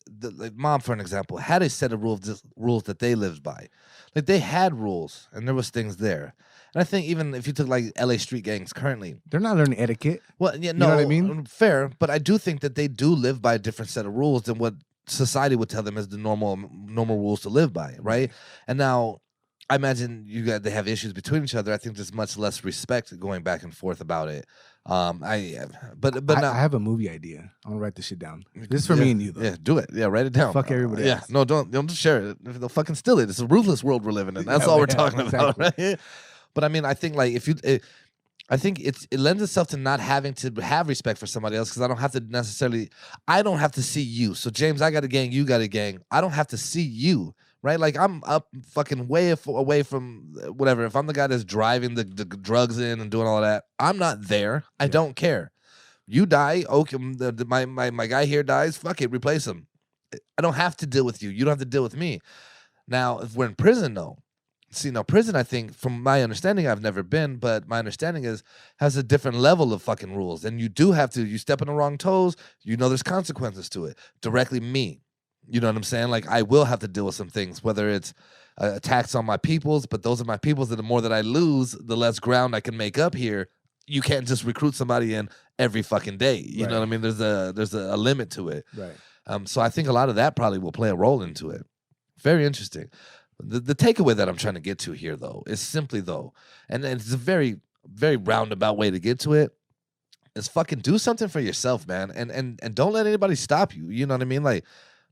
the mob, for an example, had a set of rules that they lived by. Like, they had rules, and there was things there. And I think even if you took like LA street gangs currently,
they're not learning etiquette.
Well, yeah, no,
you know what I mean?
Fair, but I do think that they do live by a different set of rules than what society would tell them is the normal rules to live by, right? And now I imagine they have issues between each other. I think there's much less respect going back and forth about it. But now
I have a movie idea. I'm gonna write this shit down. This is for me and you, though.
Yeah, do it. Yeah, write it down.
Fuck everybody else.
No, don't share it. They'll fucking steal it. It's a ruthless world we're living in. That's all we're talking about, right? But I mean, I think like I think it lends itself to not having to have respect for somebody else because I don't have to see you. So James, I got a gang, you got a gang. I don't have to see you, right? Like I'm up fucking way away from whatever. If I'm the guy that's driving the drugs in and doing all of that, I'm not there. I don't care. You die, okay. My guy here dies. Fuck it, replace him. I don't have to deal with you. You don't have to deal with me. Now, if we're in prison, though. See, now prison, I think, from my understanding, I've never been, but my understanding has a different level of fucking rules. And you do have to, you step on the wrong toes, there's consequences to it. Directly me. You know what I'm saying? Like, I will have to deal with some things, whether it's attacks on my peoples, but those are my peoples that the more that I lose, the less ground I can make up here. You can't just recruit somebody in every fucking day. You know what I mean? There's a limit to it.
Right.
So I think a lot of that probably will play a role into it. Very interesting. The takeaway that I'm trying to get to here, though, is simply, and it's a very, very roundabout way to get to it, is fucking do something for yourself, man. And don't let anybody stop you. You know what I mean? Like,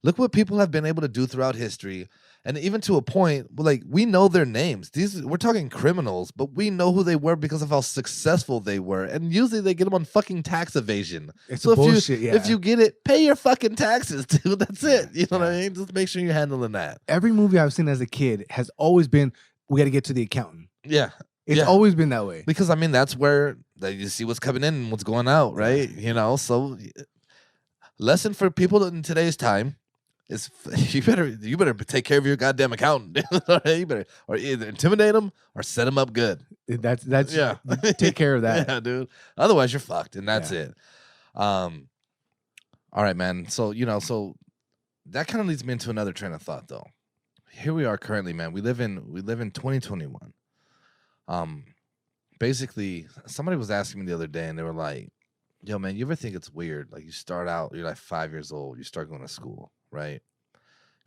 look what people have been able to do throughout history. And even to a point, like, we know their names. We're talking criminals, but we know who they were because of how successful they were. And usually they get them on fucking tax evasion.
It's bullshit,
if you get it, pay your fucking taxes, dude. That's it. You know what I mean? Just make sure you're handling that.
Every movie I've seen as a kid has always been, we got to get to the accountant.
Yeah.
It's always been that way.
Because, I mean, that's where you see what's coming in and what's going out, right? So lesson for people in today's time. You better take care of your goddamn accountant. You better or either intimidate them or set them up good.
That's take care of that.
Yeah, dude. Otherwise you're fucked, and that's it. All right, man. So so that kind of leads me into another train of thought, though. Here we are currently, man. We live in 2021. Basically, somebody was asking me the other day, and they were like, "Yo, man, you ever think it's weird? Like, you start out, you're like 5 years old, you start going to school." Right.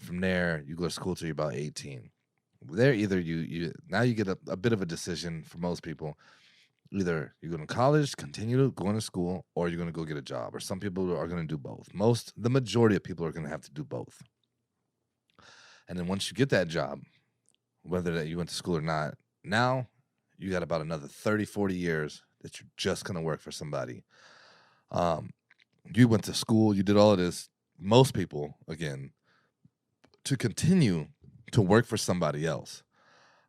From there, you go to school till you're about 18. There, either you get a bit of a decision for most people. Either you're going to college, continue going to school, or you're going to go get a job. Or some people are going to do both. The majority of people are going to have to do both. And then once you get that job, whether that you went to school or not, now you got about another 30, 40 years that you're just going to work for somebody. You went to school, you did all of this. Most people, again, to continue to work for somebody else.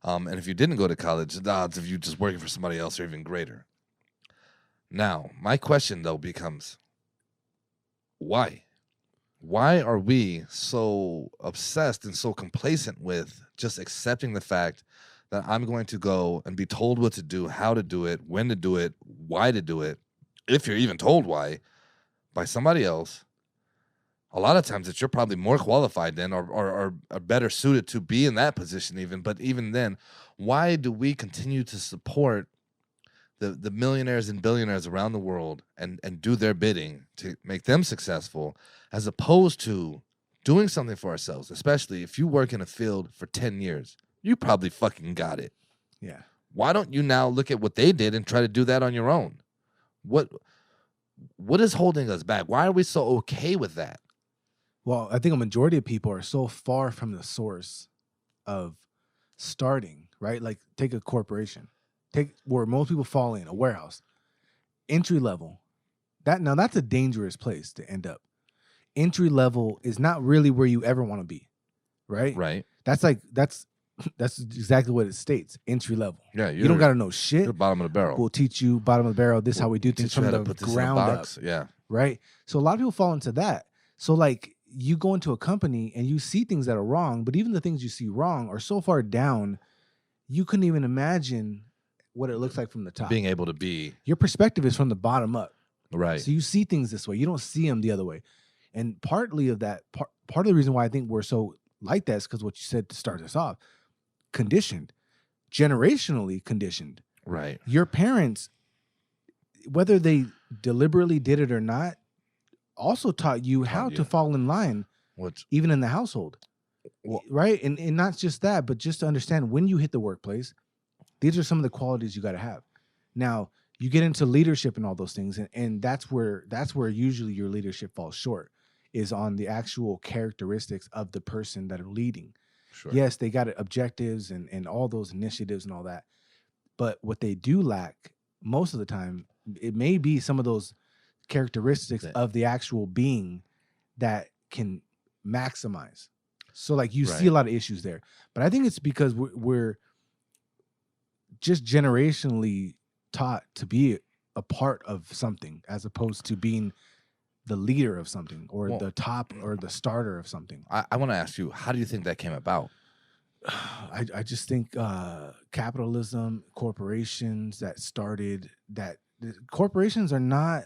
And if you didn't go to college, the odds of you just working for somebody else are even greater. Now, my question, though, becomes, why? Why are we so obsessed and so complacent with just accepting the fact that I'm going to go and be told what to do, how to do it, when to do it, why to do it, if you're even told why, by somebody else? A lot of times that you're probably more qualified than or better suited to be in that position even. But even then, why do we continue to support the millionaires and billionaires around the world and do their bidding to make them successful, as opposed to doing something for ourselves? Especially if you work in a field for 10 years, you probably fucking got it.
Yeah.
Why don't you now look at what they did and try to do that on your own? What is holding us back? Why are we so okay with that?
Well, I think a majority of people are so far from the source of starting, right? Like, take a corporation. Take where most people fall in, a warehouse. Entry level. That's a dangerous place to end up. Entry level is not really where you ever want to be, right?
Right.
That's exactly what it states. Entry level.
Yeah,
you don't got to know shit.
You're bottom of the barrel.
We'll teach you bottom of the barrel. This is how we do things from the ground up.
Yeah.
Right. So a lot of people fall into that. So like, you go into a company and you see things that are wrong, but even the things you see wrong are so far down, you couldn't even imagine what it looks like from the top.
Being able to be.
Your perspective is from the bottom up.
Right.
So you see things this way. You don't see them the other way. And partly of that, part of the reason why I think we're so like that is because what you said to start us off, conditioned, generationally conditioned.
Right.
Your parents, whether they deliberately did it or not, also taught you how to fall in line
Which,
even in the household, right? And not just that, but just to understand when you hit the workplace, these are some of the qualities you got to have. Now you get into leadership and all those things, and that's where usually your leadership falls short, is on the actual characteristics of the person that are leading.
sure.
Yes, they got objectives and all those initiatives and all that, but what they do lack most of the time, it may be some of those characteristics of the actual being that can maximize. So like you see a lot of issues there, but I think it's because we're just generationally taught to be a part of something as opposed to being the leader of something or the top or the starter of something.
I want to ask you, how do you think that came about?
I just think capitalism, corporations that started that. Corporations are not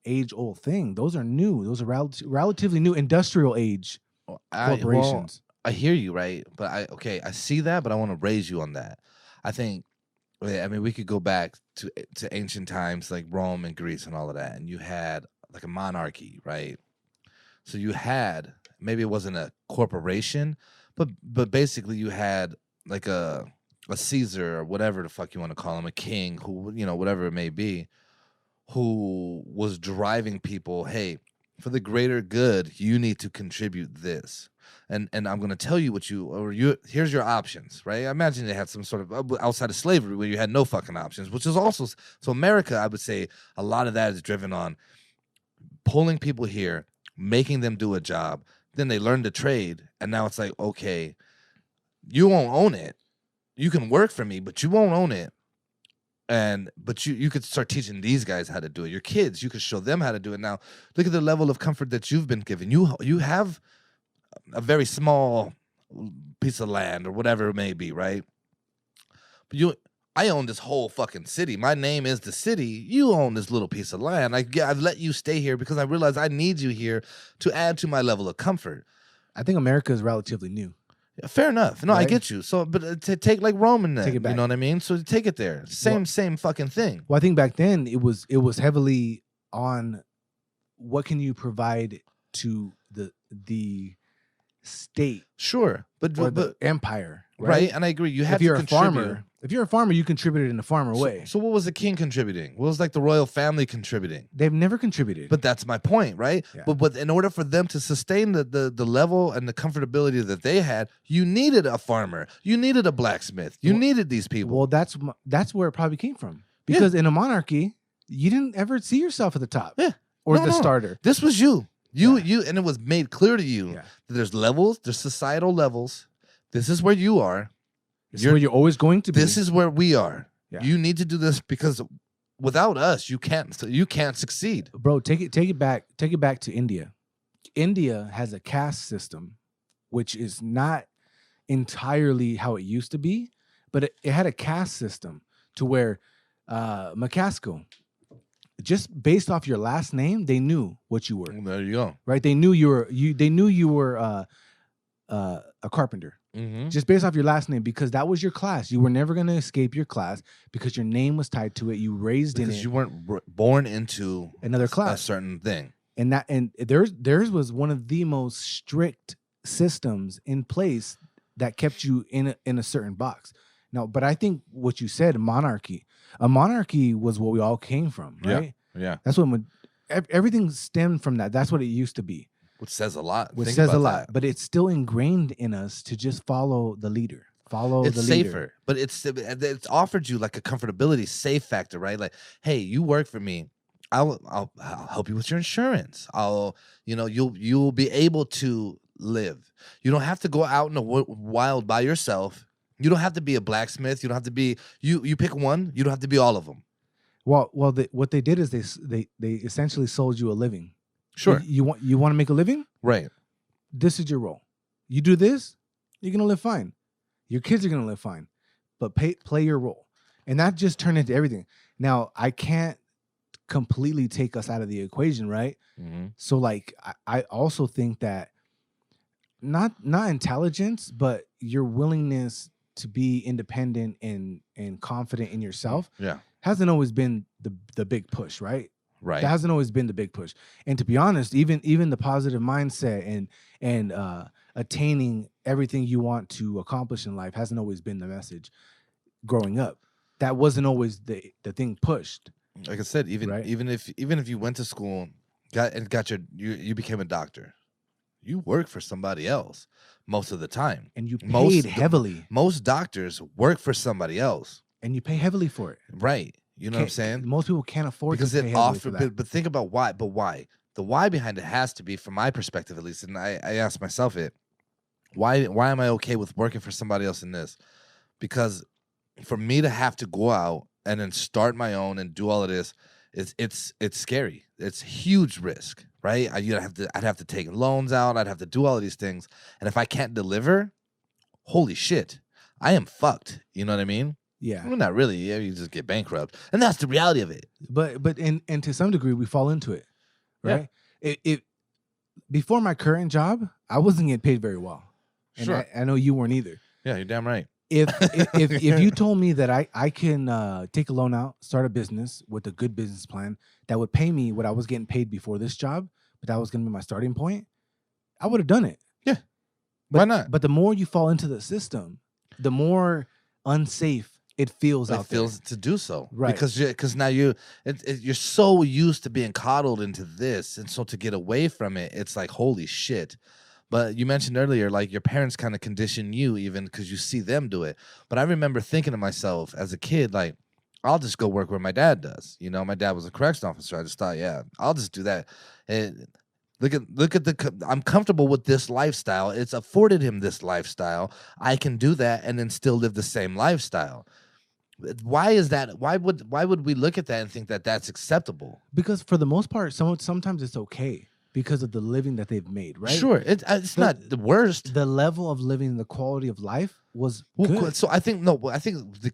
age-old thing. Those are new. Those are relatively new industrial age corporations.
I hear you, right? But I see that, but I want to raise you on that. I think, I mean, we could go back to ancient times like Rome and Greece and all of that, and you had like a monarchy, right? So you had, maybe it wasn't a corporation, but basically you had like a Caesar or whatever the fuck you want to call him, a king who, whatever it may be, who was driving people, hey, for the greater good, you need to contribute this. And I'm going to tell you here's your options, right? I imagine they had some sort of outside of slavery where you had no fucking options, which is also, so America, I would say a lot of that is driven on pulling people here, making them do a job. Then they learn the trade. And now it's like, okay, you won't own it. You can work for me, but you won't own it. But you could start teaching these guys how to do it. Your kids, you could show them how to do it. Now, look at the level of comfort that you've been given. You have a very small piece of land or whatever it may be, right? But I own this whole fucking city. My name is the city. You own this little piece of land. I've let you stay here because I realize I need you here to add to my level of comfort.
I think America is relatively new.
Fair enough. No, right? I get you. So, but to take like Roman then,
take it back.
You know what I mean? So take it there. Same fucking thing.
Well, I think back then it was heavily on what can you provide to the state,
sure, but
the empire,
right? And I agree. You have
if you're a farmer. If you're a farmer, you contributed in a farmer way.
So what was the king contributing? What was like the royal family contributing?
They've never contributed.
But that's my point, right? Yeah. But in order for them to sustain the level and the comfortability that they had, you needed a farmer. You needed a blacksmith. You needed these people.
Well, that's where it probably came from. Because in a monarchy, you didn't ever see yourself at the top.
Yeah.
Or the starter.
This was you. You, and it was made clear to you that there's levels, there's societal levels. This is where you are.
This is where you're always going to be.
This is where we are. Yeah. You need to do this because without us, you can't succeed.
Bro, take it back to India. India has a caste system, which is not entirely how it used to be, but it had a caste system to where McCaskill, just based off your last name, they knew what you were.
Well, there you go.
Right? They knew you were a carpenter.
Mm-hmm.
Just based off your last name, because that was your class. You were never going to escape your class because your name was tied to it. You raised in it.
Because you weren't born into
another class,
a certain thing.
And theirs was one of the most strict systems in place that kept you in a certain box. Now, but I think what you said, a monarchy was what we all came from, right?
Yeah.
That's what everything stemmed from that. That's what it used to be.
Which says a lot.
Which says a lot, but it's still ingrained in us to just follow the leader.
It's safer, but it's offered you like a comfortability, safe factor, right? Like, hey, you work for me, I'll help you with your insurance. You'll be able to live. You don't have to go out in the wild by yourself. You don't have to be a blacksmith. You don't have to be you pick one. You don't have to be all of them.
Well, what they did is they essentially sold you a living.
Sure.
You want to make a living?
Right.
This is your role. You do this, you're going to live fine. Your kids are going to live fine. But play your role. And that just turned into everything. Now, I can't completely take us out of the equation, right?
Mm-hmm.
So like I also think that not intelligence, but your willingness to be independent and confident in yourself
hasn't
always been the big push, right?
Right.
That hasn't always been the big push. And to be honest, even the positive mindset and attaining everything you want to accomplish in life hasn't always been the message growing up. That wasn't always the thing pushed.
Like I said,
Right.
even if you went to school, got you became a doctor, you work for somebody else most of the time.
And you paid heavily.
Most doctors work for somebody else.
And you pay heavily for it.
Right. You know what I'm saying?
Most people can't afford
because
to pay heavily for that.
But think about why. But why? The why behind it has to be, from my perspective at least, and I ask myself it, why am I okay with working for somebody else in this? Because for me to have to go out and then start my own and do all of this, it's scary. It's huge risk, right? I'd have to take loans out. I'd have to do all of these things. And if I can't deliver, holy shit, I am fucked. You know what I mean?
Yeah.
Well, not really. Yeah, you just get bankrupt. And that's the reality of it.
But and to some degree we fall into it. Right? Yeah. It before my current job, I wasn't getting paid very well. And
sure.
I know you weren't either.
Yeah, you're damn right.
If you told me that I can take a loan out, start a business with a good business plan that would pay me what I was getting paid before this job, but that was going to be my starting point, I would have done it.
Yeah.
But,
why not?
But the more you fall into the system, the more unsafe it feels out there. It feels
to do so.
Right.
Because now you're so used to being coddled into this, and so to get away from it, it's like, holy shit. But you mentioned earlier, like, your parents kind of condition you even because you see them do it. But I remember thinking to myself as a kid, like, I'll just go work where my dad does. You know, my dad was a correction officer. I just thought, yeah, I'll just do that. And look at I'm comfortable with this lifestyle. It's afforded him this lifestyle. I can do that and then still live the same lifestyle. Why is that? Why would we look at that and think that that's acceptable?
Because for the most part, sometimes it's okay. Because of the living that they've made, right?
Sure, it's not the worst.
The level of living, the quality of life was good.
So I think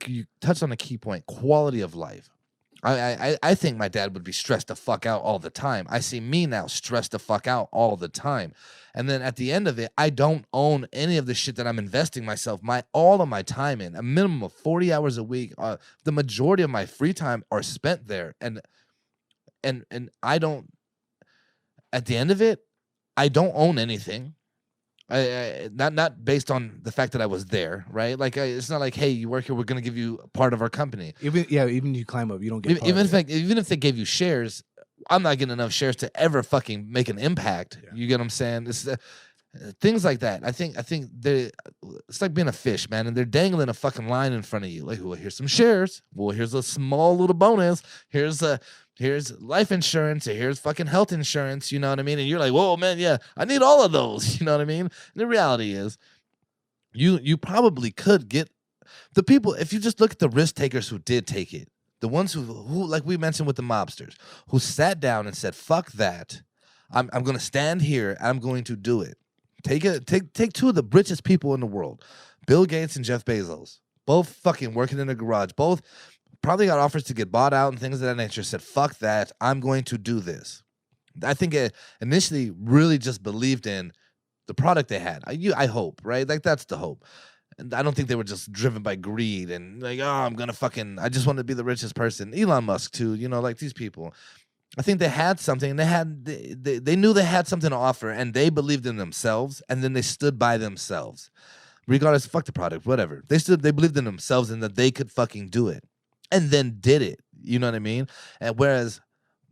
you touched on a key point: quality of life. I think my dad would be stressed the fuck out all the time. I see me now stressed the fuck out all the time, and then at the end of it, I don't own any of the shit that I'm investing all of my time in. A minimum of 40 hours a week. The majority of my free time are spent there, and I don't. At the end of it, I don't own anything. Not based on the fact that I was there, right? Like, it's not like, hey, you work here, we're gonna give you part of our company.
Even if you climb up, you don't get.
Even if they gave you shares, I'm not getting enough shares to ever fucking make an impact. Yeah. You get what I'm saying? It's, things like that. I think it's like being a fish, man, and they're dangling a fucking line in front of you. Like, well, here's some shares. Well, here's a small little bonus. Here's life insurance, or here's fucking health insurance, you know what I mean? And you're like, whoa, man, yeah, I need all of those, you know what I mean? And the reality is, you probably could get the people, if you just look at the risk takers who did take it, the ones who like we mentioned with the mobsters, who sat down and said, fuck that, I'm going to stand here, and I'm going to do it. Take two of the richest people in the world, Bill Gates and Jeff Bezos, both fucking working in a garage, both probably got offers to get bought out and things of that nature, said, fuck that, I'm going to do this. I think it initially really just believed in the product they had. I hope, right? Like, that's the hope. And I don't think they were just driven by greed and like, oh, I just want to be the richest person. Elon Musk too, you know, like these people. I think they had something. They knew they had something to offer, and they believed in themselves, and then they stood by themselves. Regardless, fuck the product, whatever. They believed in themselves and that they could fucking do it. And then did it, you know what I mean? And whereas,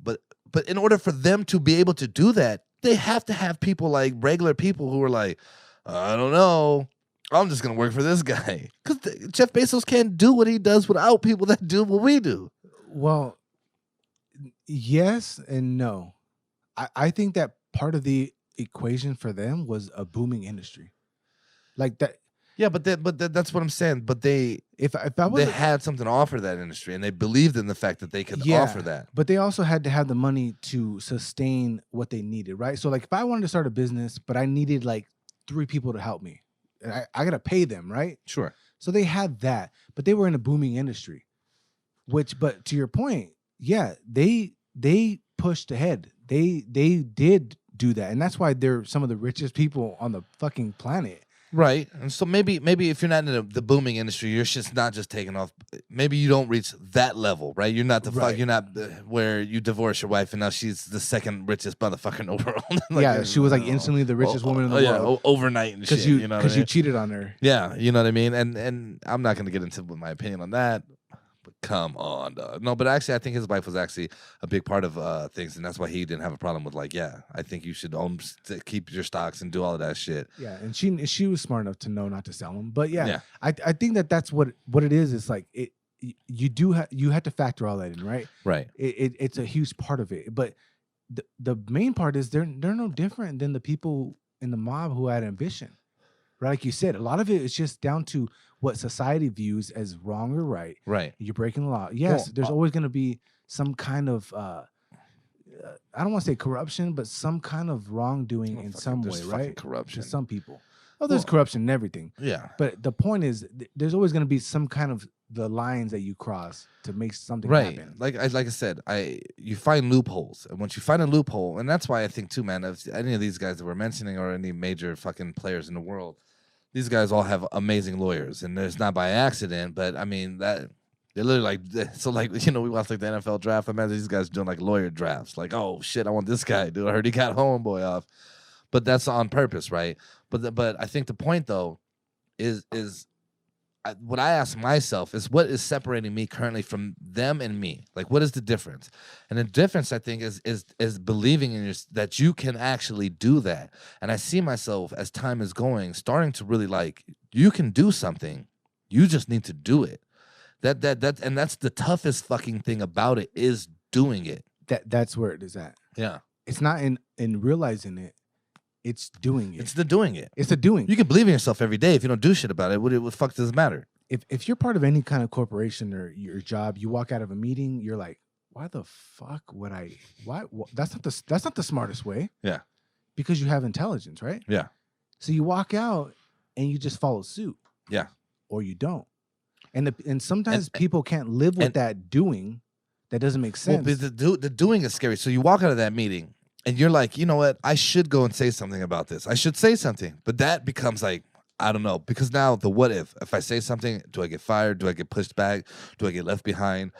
but in order for them to be able to do that, they have to have people like regular people who are like, I don't know, I'm just gonna work for this guy, because Jeff Bezos can't do what he does without people that do what we do.
Well, yes and no. I think that part of the equation for them was a booming industry, like that.
Yeah, but that's what I'm saying. But they had something to offer that industry, and they believed in the fact that they could offer that.
But they also had to have the money to sustain what they needed, right? So, like, if I wanted to start a business, but I needed like 3 people to help me, I gotta pay them, right?
Sure.
So they had that, but they were in a booming industry. But to your point, yeah, they pushed ahead. They did do that, and that's why they're some of the richest people on the fucking planet.
Right. And so maybe if you're not in the booming industry, you're just not just taking off. Maybe you don't reach that level, right? You're not the fuck.
Right.
You're not where you divorce your wife and now she's the second richest motherfucker in the world. Like,
Yeah, she was like instantly the richest woman in the world.
Overnight and shit. You know what I mean?
you cheated on her.
Yeah, you know what I mean. And I'm not gonna get into my opinion on that. But come on, dog. No, but actually, I think his wife was actually a big part of things, and that's why he didn't have a problem with like, yeah, I think you should keep your stocks and do all of that shit.
Yeah, and she was smart enough to know not to sell them. But yeah. I think that's what it is. It's like you have to factor all that in, right?
Right.
It's a huge part of it. But the main part is they're no different than the people in the mob who had ambition. Right, like you said, a lot of it is just down to what society views as wrong or right.
Right.
You're breaking the law. Yes, there's always going to be some kind of, I don't want to say corruption, but some kind of wrongdoing in some way, right?
Corruption.
To some people. Oh, there's corruption in everything.
Yeah.
But the point is, there's always going to be some kind of the lines that you cross to make something happen.
Like I said, you find loopholes, and once you find a loophole, and that's why I think too, man, if any of these guys that we're mentioning or any major fucking players in the world, these guys all have amazing lawyers, and it's not by accident. But I mean that they're literally like, so like, you know, we watched like the NFL draft. Imagine these guys doing like lawyer drafts. Like, oh shit, I want this guy, dude. I heard he got homeboy off, but that's on purpose, right? But I think the point though is what I ask myself is what is separating me currently from them and me? Like, what is the difference? And the difference, I think, is believing in that you can actually do that. And I see myself as time is going, starting to really like, you can do something. You just need to do it. And that's the toughest fucking thing about it is doing it.
That's where it is at.
Yeah.
It's not in realizing it. It's doing it.
It's the doing it.
It's the doing.
You can believe in yourself every day. If you don't do shit about it, what the fuck does it matter?
If you're part of any kind of corporation or your job, you walk out of a meeting, you're like, why the fuck would I? Why? That's not the smartest way.
Yeah.
Because you have intelligence, right?
Yeah.
So you walk out and you just follow suit.
Yeah.
Or you don't. And sometimes people can't live with that doing. That doesn't make sense.
Well, the doing is scary. So you walk out of that meeting. And you're like, you know what? I should go and say something about this. I should say something. But that becomes like, I don't know. Because now the what if? If I say something, do I get fired? Do I get pushed back? Do I get left behind?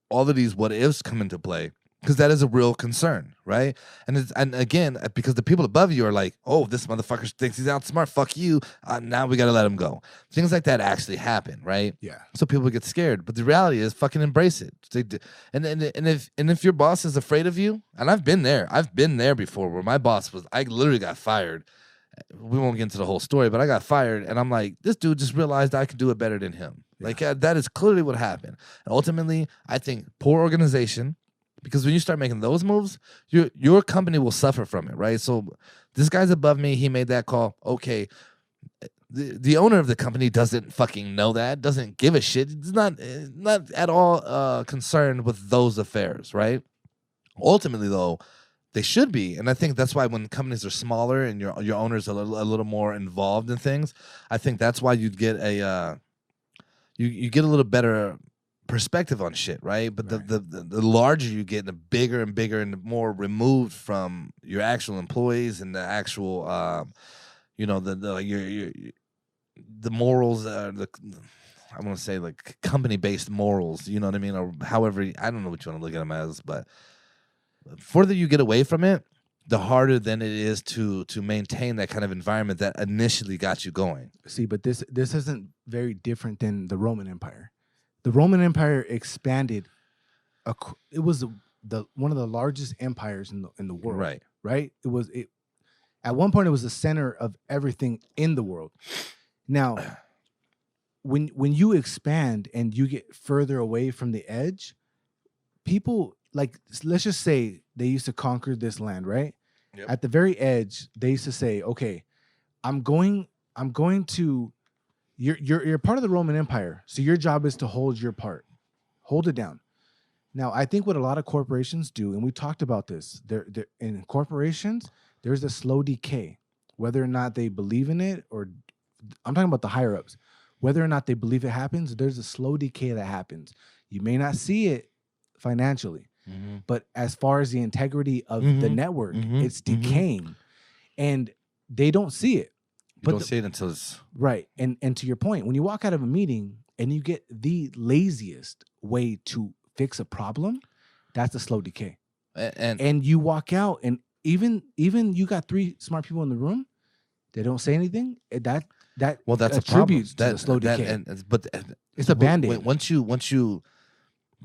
All of these what ifs come into play. Because that is a real concern, right? And again, because the people above you are like, oh, this motherfucker thinks he's outsmart. Fuck you. Now we got to let him go. Things like that actually happen, right?
Yeah.
So people get scared. But the reality is fucking embrace it. And if your boss is afraid of you, and I've been there before where my boss I literally got fired. We won't get into the whole story, but I got fired. And I'm like, this dude just realized I could do it better than him. Yeah. Like that is clearly what happened. And ultimately, I think poor organization. Because when you start making those moves, your company will suffer from it, right? So this guy's above me. He made that call. Okay. The owner of the company doesn't fucking know that, doesn't give a shit. It's not at all concerned with those affairs, right? Ultimately, though, they should be. And I think that's why when companies are smaller and your owners are a little more involved in things, I think that's why you'd get you get a little better perspective on shit, right? But right. The larger you get, the bigger and bigger and the more removed from your actual employees and the actual the morals, I want to say like company based morals, you know what I mean, or however, I don't know what you want to look at them as, but the further you get away from it, the harder then it is to maintain that kind of environment that initially got you going.
See, but this isn't very different than the Roman Empire. The Roman Empire expanded. It was one of the largest empires in the world.
Right.
Right. At one point, it was the center of everything in the world. Now, when you expand and you get further away from the edge, people like, let's just say they used to conquer this land, right? Yep. At the very edge, they used to say, "Okay, I'm going to." You're part of the Roman Empire, so your job is to hold your part, hold it down. Now, I think what a lot of corporations do, and we talked about this, in corporations, there's a slow decay, whether or not they believe in it, or I'm talking about the higher ups, whether or not they believe it happens, there's a slow decay that happens. You may not see it financially, but as far as the integrity of the network, it's decaying, and they don't see it.
You don't see it until it's
right. And to your point, when you walk out of a meeting and you get the laziest way to fix a problem, that's a slow decay. And you walk out, and even you got 3 smart people in the room, they don't say anything. That
that's
attributes
a problem.
To the slow decay.
But
it's a Band-Aid.
Once you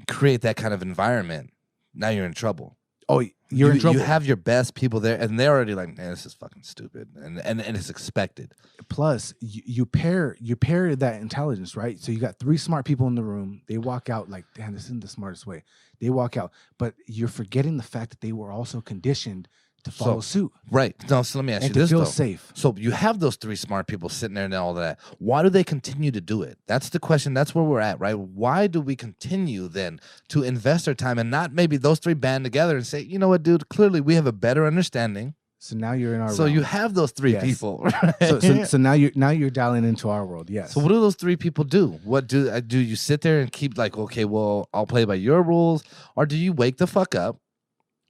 create that kind of environment, now you're in trouble.
Oh, you're in trouble.
You have your best people there, and they're already like, "Man, this is fucking stupid," and it's expected.
Plus, you pair that intelligence, right? So you got 3 smart people in the room. They walk out like, "Damn, this isn't the smartest way." They walk out, but you're forgetting the fact that they were also conditioned to follow suit.
Right. No, so let me ask you
to
this,
feel
though.
Safe.
So you have those 3 smart people sitting there and all that. Why do they continue to do it? That's the question. That's where we're at, right? Why do we continue then to invest our time and not maybe those 3 band together and say, you know what, dude, clearly we have a better understanding.
So now you're in our
So
realm.
you have those 3 people. Right?
So now you're dialing into our world. Yes.
So what do those 3 people do? What do you sit there and keep like, okay, well, I'll play by your rules, or do you wake the fuck up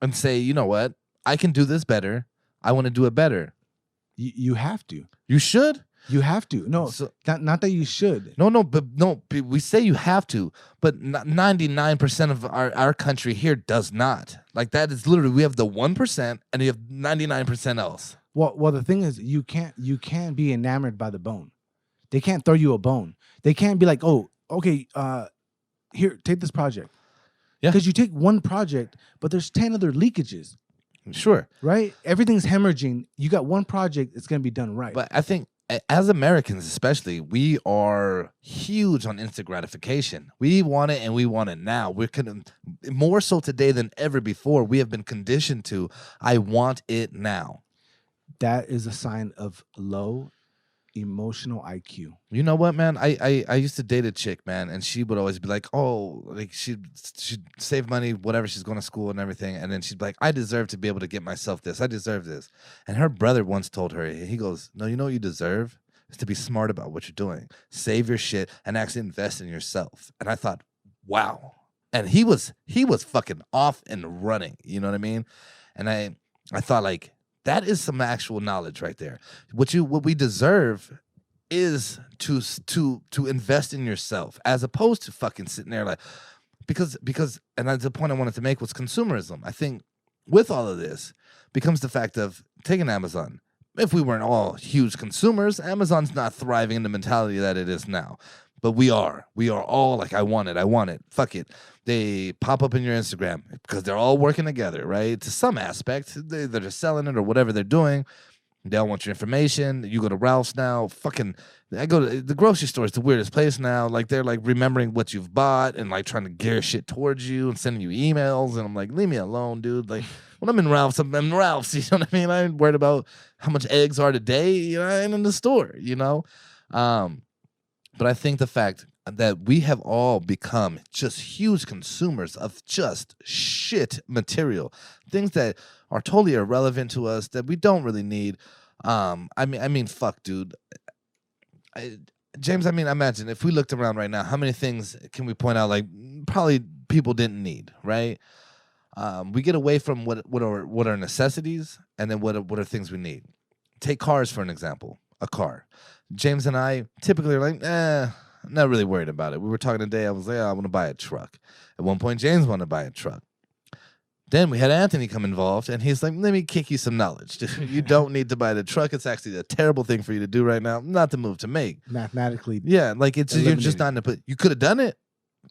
and say, you know what, I can do this better. I want to do it better.
You have to.
You should.
You have to. No, not that you should.
But we say you have to, but 99% of our country here does not. Like that is literally, we have the 1% and you have 99% else.
Well, the thing is, you can't be enamored by the bone. They can't throw you a bone. They can't be like, oh, okay, here, take this project. Yeah. Because you take one project, but there's 10 other leakages.
Sure.
Right? Everything's hemorrhaging. You got one project, it's going to be done right.
But I think as Americans especially, we are huge on instant gratification. We want it and we want it now. We're more so today than ever before. We have been conditioned to, I want it now.
That is a sign of low emotional IQ.
You know what, man? I used to date a chick, man, and she would always be like, oh, like she'd save money, whatever, she's going to school and everything, and then she'd be like, I deserve to be able to get myself this. I deserve this. And her brother once told her, he goes, no, you know what you deserve? Is to be smart about what you're doing. Save your shit and actually invest in yourself. And I thought, wow. And he was fucking off and running. You know what I mean? And I thought, like, that is some actual knowledge right there. What we deserve is to invest in yourself, as opposed to fucking sitting there like, because and that's the point I wanted to make was consumerism. I think with all of this becomes the fact of taking Amazon. If we weren't all huge consumers, Amazon's not thriving in the mentality that it is now. But we are all like, I want it. Fuck it. They pop up in your Instagram because they're all working together, right? To some aspect, they're just selling it or whatever they're doing. They all want your information. You go to Ralph's now. I go to the grocery store. It's the weirdest place now. Like they're like remembering what you've bought and like trying to gear shit towards you and sending you emails. And I'm like, leave me alone, dude. Like when I'm in Ralph's, I'm in Ralph's. You know what I mean? I ain't worried about how much eggs are today. You know, I ain't in the store. You know. But I think the fact that we have all become just huge consumers of just shit material, things that are totally irrelevant to us, that we don't really need. I mean, fuck, dude. James, I mean, imagine if we looked around right now, how many things can we point out, like, probably people didn't need, right? We get away from what are necessities, and then what are things we need. Take cars, for an example. A car. James and I typically are like, not really worried about it. We were talking today. I was like, I want to buy a truck. At one point, James wanted to buy a truck. Then we had Anthony come involved, and he's like, let me kick you some knowledge. You don't need to buy the truck. It's actually a terrible thing for you to do right now. Not the move to make.
Mathematically.
Yeah, like you're just not in a put. You could have done it.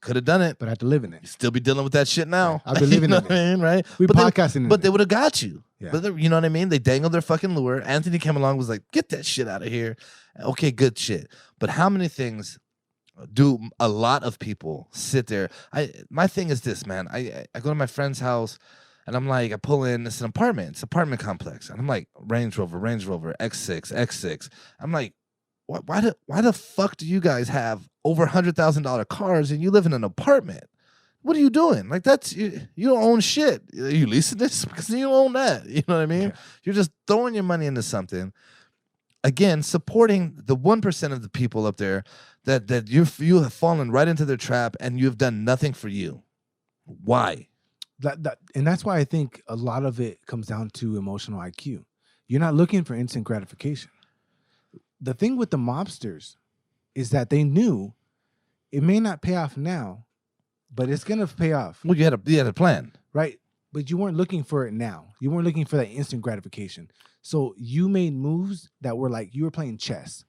Could have done it.
But I have to live in it.
You still be dealing with that shit now.
I've been living
in
it.
I mean, right?
We podcasting
But they would have got you.
Yeah.
But you know what I mean? They dangled their fucking lure. Anthony came along, was like, get that shit out of here. Okay, good shit. But how many things do a lot of people sit there? My thing is this, man. I go to my friend's house, and I'm like, I pull in, it's an apartment complex. And I'm like, Range Rover, X6. I'm like, why the fuck do you guys have over $100,000 cars and you live in an apartment? What are you doing? Like, that's you don't own shit. Are you leasing this? Because you don't own that. You know what I mean? Yeah. You're just throwing your money into something. Again, supporting the 1% of the people up there that you have fallen right into their trap, and you've done nothing for you. Why?
And that's why I think a lot of it comes down to emotional IQ. You're not looking for instant gratification. the thing with the mobsters is that they knew it may not pay off now, but it's gonna pay off.
Well, you had a plan.
Right? But you weren't looking for it now. You weren't looking for that instant gratification. So you made moves that were like you were playing chess.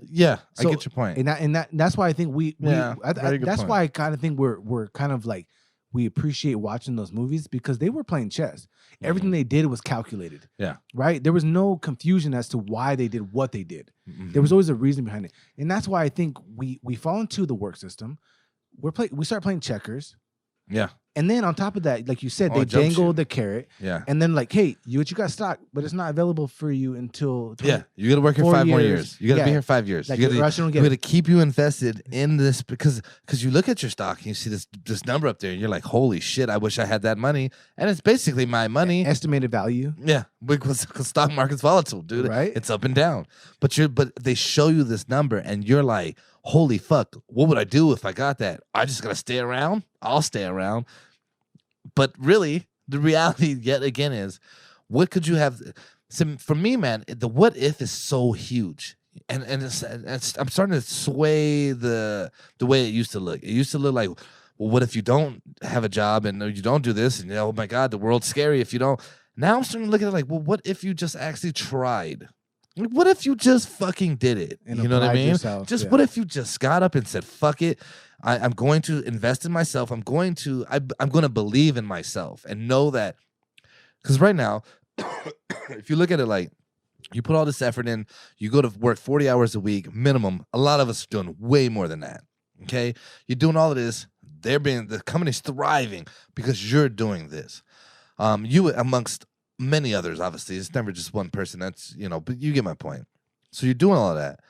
Yeah,
So,
I get your point.
And that's why I think
Very good
that's
point.
why I kind of think we're kind of like we appreciate watching those movies because they were playing chess. Everything they did was calculated.
Yeah.
Right? There was no confusion as to why they did what they did.
Mhm.
There was always a reason behind it. And that's why I think we fall into the work system. We start playing checkers.
Yeah.
And then on top of that, like you said,
Oh,
they
it jumps
dangle
you.
the carrot.
Yeah.
And then like, hey, you got stock, but it's not available for you until
Yeah, you got to work here
4
5 more
years.
years. You got to be
Yeah.
here 5 years.
Like,
You
or else you don't
got
get
to
it.
keep you invested in this because you look at your stock and you see this number up there and you're like, holy shit, I wish I had that money. And it's basically my money.
Estimated value.
Yeah, because stock market's volatile, dude.
Right.
It's up and down. But they show you this number and you're like, holy fuck, what would I do if I got that? I just gotta stay around. I'll stay around. But really, the reality yet again is, what could you have? So for me, man, the what if is so huge, and I'm starting to sway the way it used to look. It used to look like, well, what if you don't have a job and you don't do this, and oh my god, the world's scary if you don't. Now I'm starting to look at it like, well, what if you just actually tried? Like, what if you just fucking did it?
And
You know what I
applied
mean?
yourself,
Just
yeah.
what if you just got up and said, fuck it. I'm going to invest in myself. I'm going to believe in myself and know that. Because right now, if you look at it like, you put all this effort in, you go to work 40 hours a week minimum. A lot of us are doing way more than that. Okay, you're doing all of this. The company's thriving because you're doing this. You amongst many others, obviously. It's never just one person. That's but you get my point. So you're doing all of that.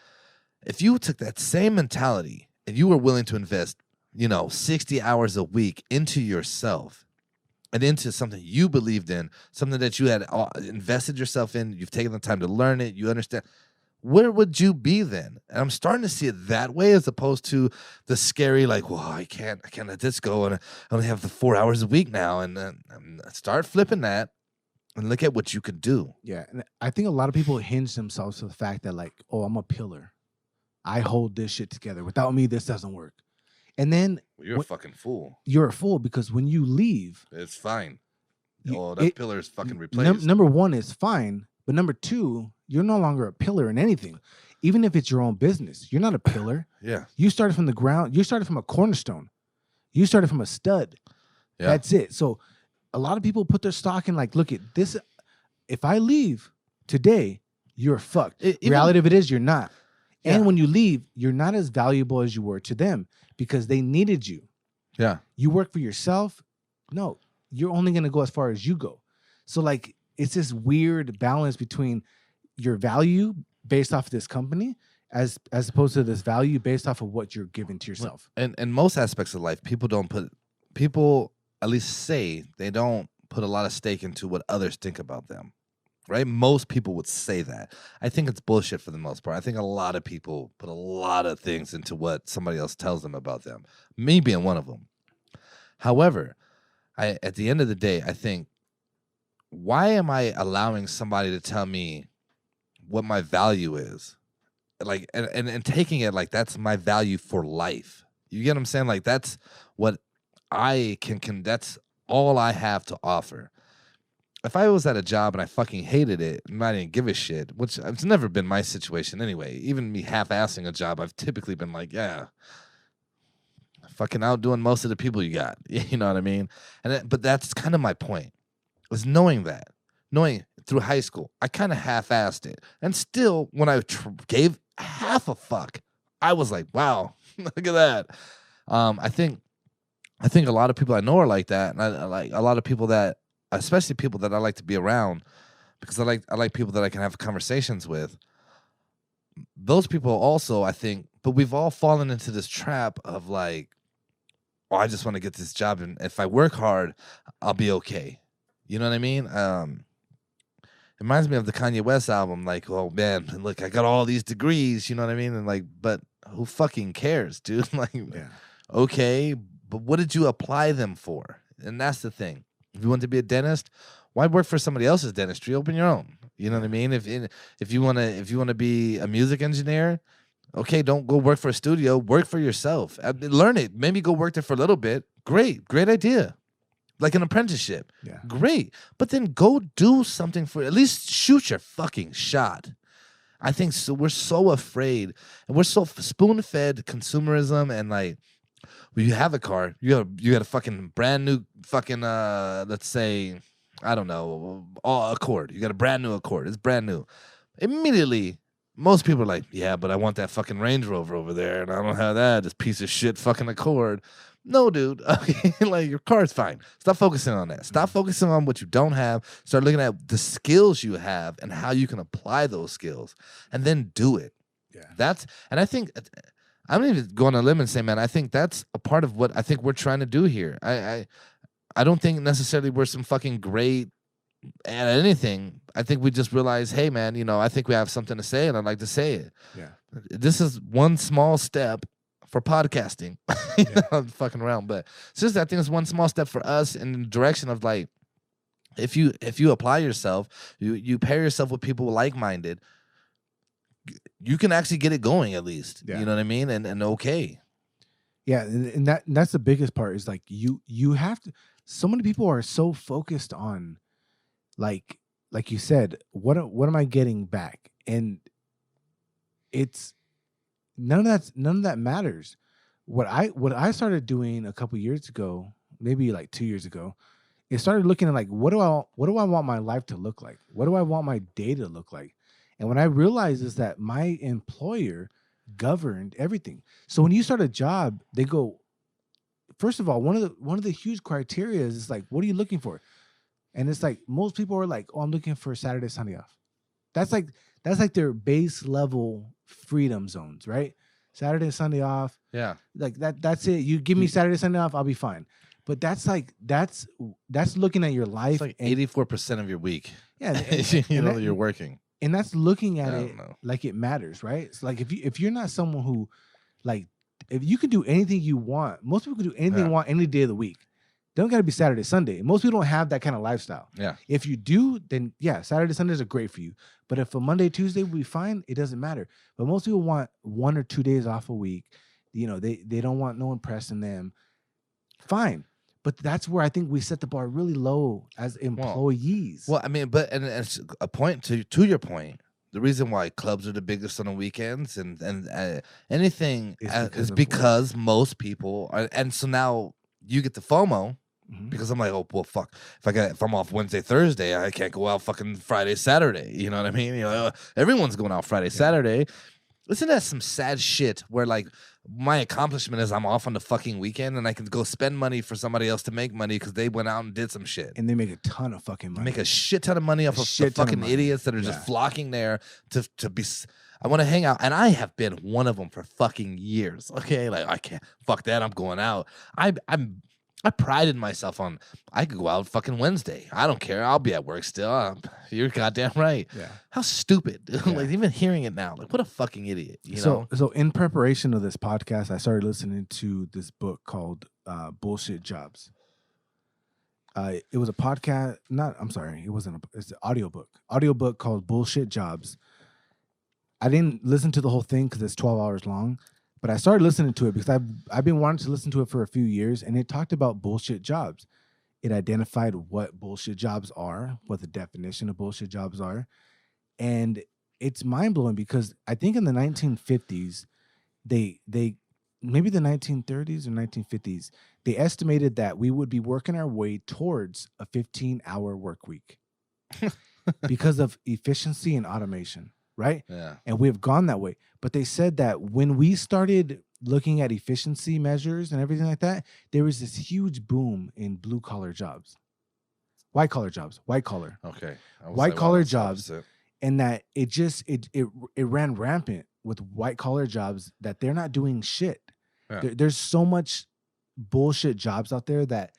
If you took that same mentality and you were willing to invest, 60 hours a week into yourself and into something you believed in, something that you had invested yourself in, you've taken the time to learn it, you understand, where would you be then? And I'm starting to see it that way as opposed to the scary, like, well, I can't let this go. And I only have the 4 hours a week now. And then start flipping that and look at what you could do.
Yeah. And I think a lot of people hinge themselves to the fact that like, oh, I'm a pillar. I hold this shit together. Without me, this doesn't work. And then
Well, you're a fucking fool.
you're a fool because when you leave,
It's fine.
You-
That
it-
pillar is fucking replaced.
number one is fine, but number two, you're no longer a pillar in anything. Even if it's your own business, you're not a pillar.
Yeah.
You started from the ground. You started from a cornerstone. You started from a stud.
Yeah.
That's it. So a lot of people put their stock in like, look at this. If I leave today, you're fucked. Reality of it is you're not. And
Yeah.
when you leave, you're not as valuable as you were to them because they needed you.
Yeah.
You work for yourself. No, you're only going to go as far as you go. So like, it's this weird balance between your value based off of this company as opposed to this value based off of what you're giving to yourself.
And in most aspects of life, people at least say they don't put a lot of stake into what others think about them. Right? Most people would say that. I think it's bullshit for the most part. I think a lot of people put a lot of things into what somebody else tells them about them. Me being one of them. However, at the end of the day, I think, why am I allowing somebody to tell me what my value is? Like, and taking it like that's my value for life. You get what I'm saying? Like, that's what I can that's all I have to offer. If I was at a job and I fucking hated it and I didn't give a shit, which it's never been my situation anyway, even me half-assing a job, I've typically been like, yeah, fucking outdoing most of the people you got. You know what I mean? But that's kind of my point, was knowing through high school, I kind of half-assed it. And still, when I gave half a fuck, I was like, wow, look at that. I think a lot of people I know are like that. And I like a lot of people that, especially people that I like to be around, because I like people that I can have conversations with. Those people also, I think, but we've all fallen into this trap of like, oh, I just want to get this job, and if I work hard, I'll be okay. You know what I mean? It reminds me of the Kanye West album, like, oh man, look, I got all these degrees, you know what I mean? And like, but who fucking cares, dude? Like,
Yeah.
okay, but what did you apply them for? And that's the thing. If you want to be a dentist, why work for somebody else's dentistry? Open your own. You know what I mean? If you wanna be a music engineer, okay, don't go work for a studio. Work for yourself. Learn it. Maybe go work there for a little bit. Great idea. Like an apprenticeship.
Yeah.
Great. But then go do something at least shoot your fucking shot. I think so. We're so afraid, and we're so spoon-fed consumerism, and like, when you have a car, you got a fucking brand new fucking let's say, I don't know, Accord. You got a brand new Accord. It's brand new. Immediately, most people are like, yeah, but I want that fucking Range Rover over there, and I don't have that. This piece of shit fucking Accord. No, dude. Okay, like, your car's fine. Stop focusing on that. Stop focusing on what you don't have. Start looking at the skills you have and how you can apply those skills, and then do it.
Yeah.
And I think I'm even going on a limb and say, man, I think that's a part of what I think we're trying to do here. I don't think necessarily we're some fucking great at anything. I think we just realize, hey, man, I think we have something to say, and I'd like to say it.
Yeah.
This is one small step for podcasting. I'm fucking around, but it's just, I think it's one small step for us in the direction of, like, if you apply yourself, you pair yourself with people like-minded, you can actually get it going at least.
Yeah.
You know what I mean? And okay.
Yeah, and that's the biggest part is, like, you have to. So many people are so focused on, like you said, what am I getting back? And it's none of that matters. What I started doing a couple years ago, maybe like 2 years ago, it started looking at, like, what do I want my life to look like? What do I want my day to look like? And what I realized is that my employer governed everything. So when you start a job, they go, first of all, one of the huge criteria is, like, what are you looking for? And it's like, most people are like, oh, I'm looking for Saturday, Sunday off. That's like their base level freedom zones, right? Saturday, Sunday off.
Yeah.
Like that's it. You give me Saturday, Sunday off, I'll be fine. But that's looking at your life.
It's like 84% of your week.
Yeah.
That you're working.
And that's looking at it like it matters, right? It's like, if you're not someone who, like, if you can do anything you want, most people can do anything you want any day of the week. They don't got to be Saturday, Sunday. Most people don't have that kind of lifestyle.
Yeah.
If you do, then yeah, Saturday, Sundays are great for you. But if a Monday, Tuesday will be fine, it doesn't matter. But most people want 1 or 2 days off a week. They don't want no one pressing them. Fine. But that's where I think we set the bar really low as employees.
Well, I mean, and it's a point to your point. The reason why clubs are the biggest on the weekends and anything is because most people are, and so now you get the FOMO. Mm-hmm. Because I'm like, oh, well, fuck. If I'm off Wednesday, Thursday, I can't go out fucking Friday, Saturday. You know what I mean? Everyone's going out Friday, Saturday. Isn't that some sad shit where, like, my accomplishment is I'm off on the fucking weekend and I can go spend money for somebody else to make money because they went out and did some shit.
And they make a ton of fucking money.
Make a shit ton of money off of the fucking idiots that are just flocking there to be... I want to hang out. And I have been one of them for fucking years. Okay? Like, I can't... Fuck that. I'm going out. I prided myself on, I could go out fucking Wednesday. I don't care. I'll be at work still. You're goddamn right. Yeah. How stupid. Yeah. Like, even hearing it now, like, what a fucking idiot. You know?
So in preparation of this podcast, I started listening to this book called Bullshit Jobs. It was a podcast. It's an audiobook called Bullshit Jobs. I didn't listen to the whole thing because it's 12 hours long. But I started listening to it because I've been wanting to listen to it for a few years, and it talked about bullshit jobs. It identified what bullshit jobs are, what the definition of bullshit jobs are, and it's mind-blowing because I think in the 1950s, they maybe the 1930s or 1950s, they estimated that we would be working our way towards a 15-hour work week because of efficiency and automation. Right?
Yeah.
And we have gone that way. But they said that when we started looking at efficiency measures and everything like that, there was this huge boom in blue-collar jobs. White-collar jobs. White-collar.
Okay.
White-collar jobs. And that it ran rampant with white-collar jobs that they're not doing shit. Yeah. There's so much bullshit jobs out there that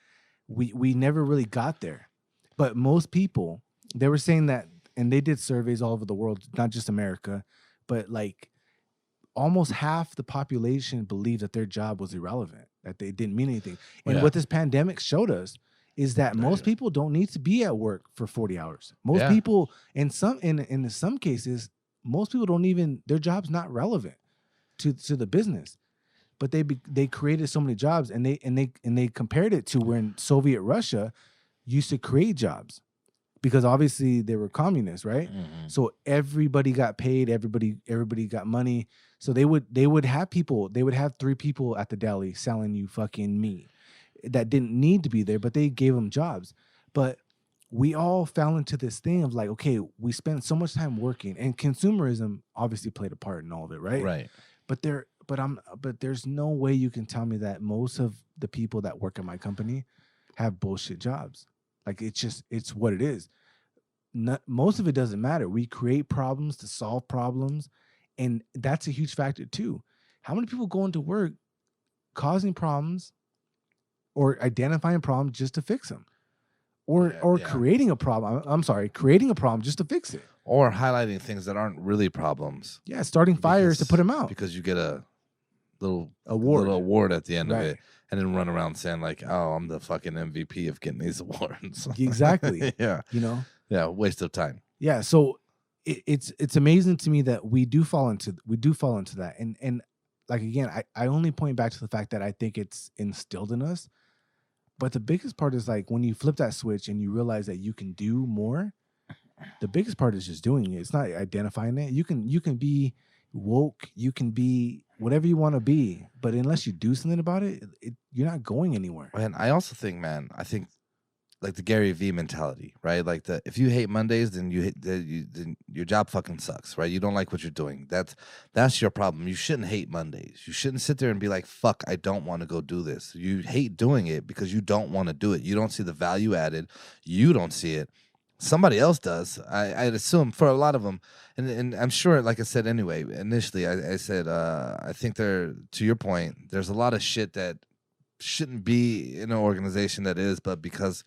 we never really got there. But most people, they were saying that, and they did surveys all over the world, not just America, but like almost half the population believed that their job was irrelevant, that they didn't mean anything. And what this pandemic showed us is that most people don't need to be at work for 40 hours. Most people, in some cases, most people don't even, their job's not relevant to the business. But they created so many jobs, and they compared it to when Soviet Russia used to create jobs, because obviously they were communists, right?
Mm-hmm.
So everybody got paid, everybody got money. So they would have 3 people at the deli selling you fucking meat that didn't need to be there, but they gave them jobs. But we all fell into this thing of like, okay, we spend so much time working, and consumerism obviously played a part in all of it, right?
Right.
But there's no way you can tell me that most of the people that work at my company have bullshit jobs. Like, it's what it is. Most of it doesn't matter. We create problems to solve problems, and that's a huge factor too. How many people go into work causing problems or identifying problems just to fix them? Or creating a problem. I'm sorry, creating a problem just to fix it.
Or highlighting things that aren't really problems.
Yeah, starting fires to put them out.
Because you get a little award at the end of it, and then run around saying like, "Oh, I'm the fucking MVP of getting these awards."
Exactly.
Yeah. Yeah, waste of time.
Yeah, so it's amazing to me that we do fall into that. And like, again, I only point back to the fact that I think it's instilled in us. But the biggest part is like when you flip that switch and you realize that you can do more, the biggest part is just doing it. It's not identifying it. You can be woke, you can be whatever you want to be, but unless you do something about it, you're not going anywhere.
And I also think, man, like the Gary V mentality, right? Like if you hate Mondays, then then your job fucking sucks, right? You don't like what you're doing. That's your problem. You shouldn't hate Mondays. You shouldn't sit there and be like, fuck, I don't want to go do this. You hate doing it because you don't want to do it. You don't see the value added. You don't see it. Somebody else does. I'd assume for a lot of them, and I'm sure, like I said anyway, initially I said, I think to your point, there's a lot of shit that shouldn't be in an organization that is, but because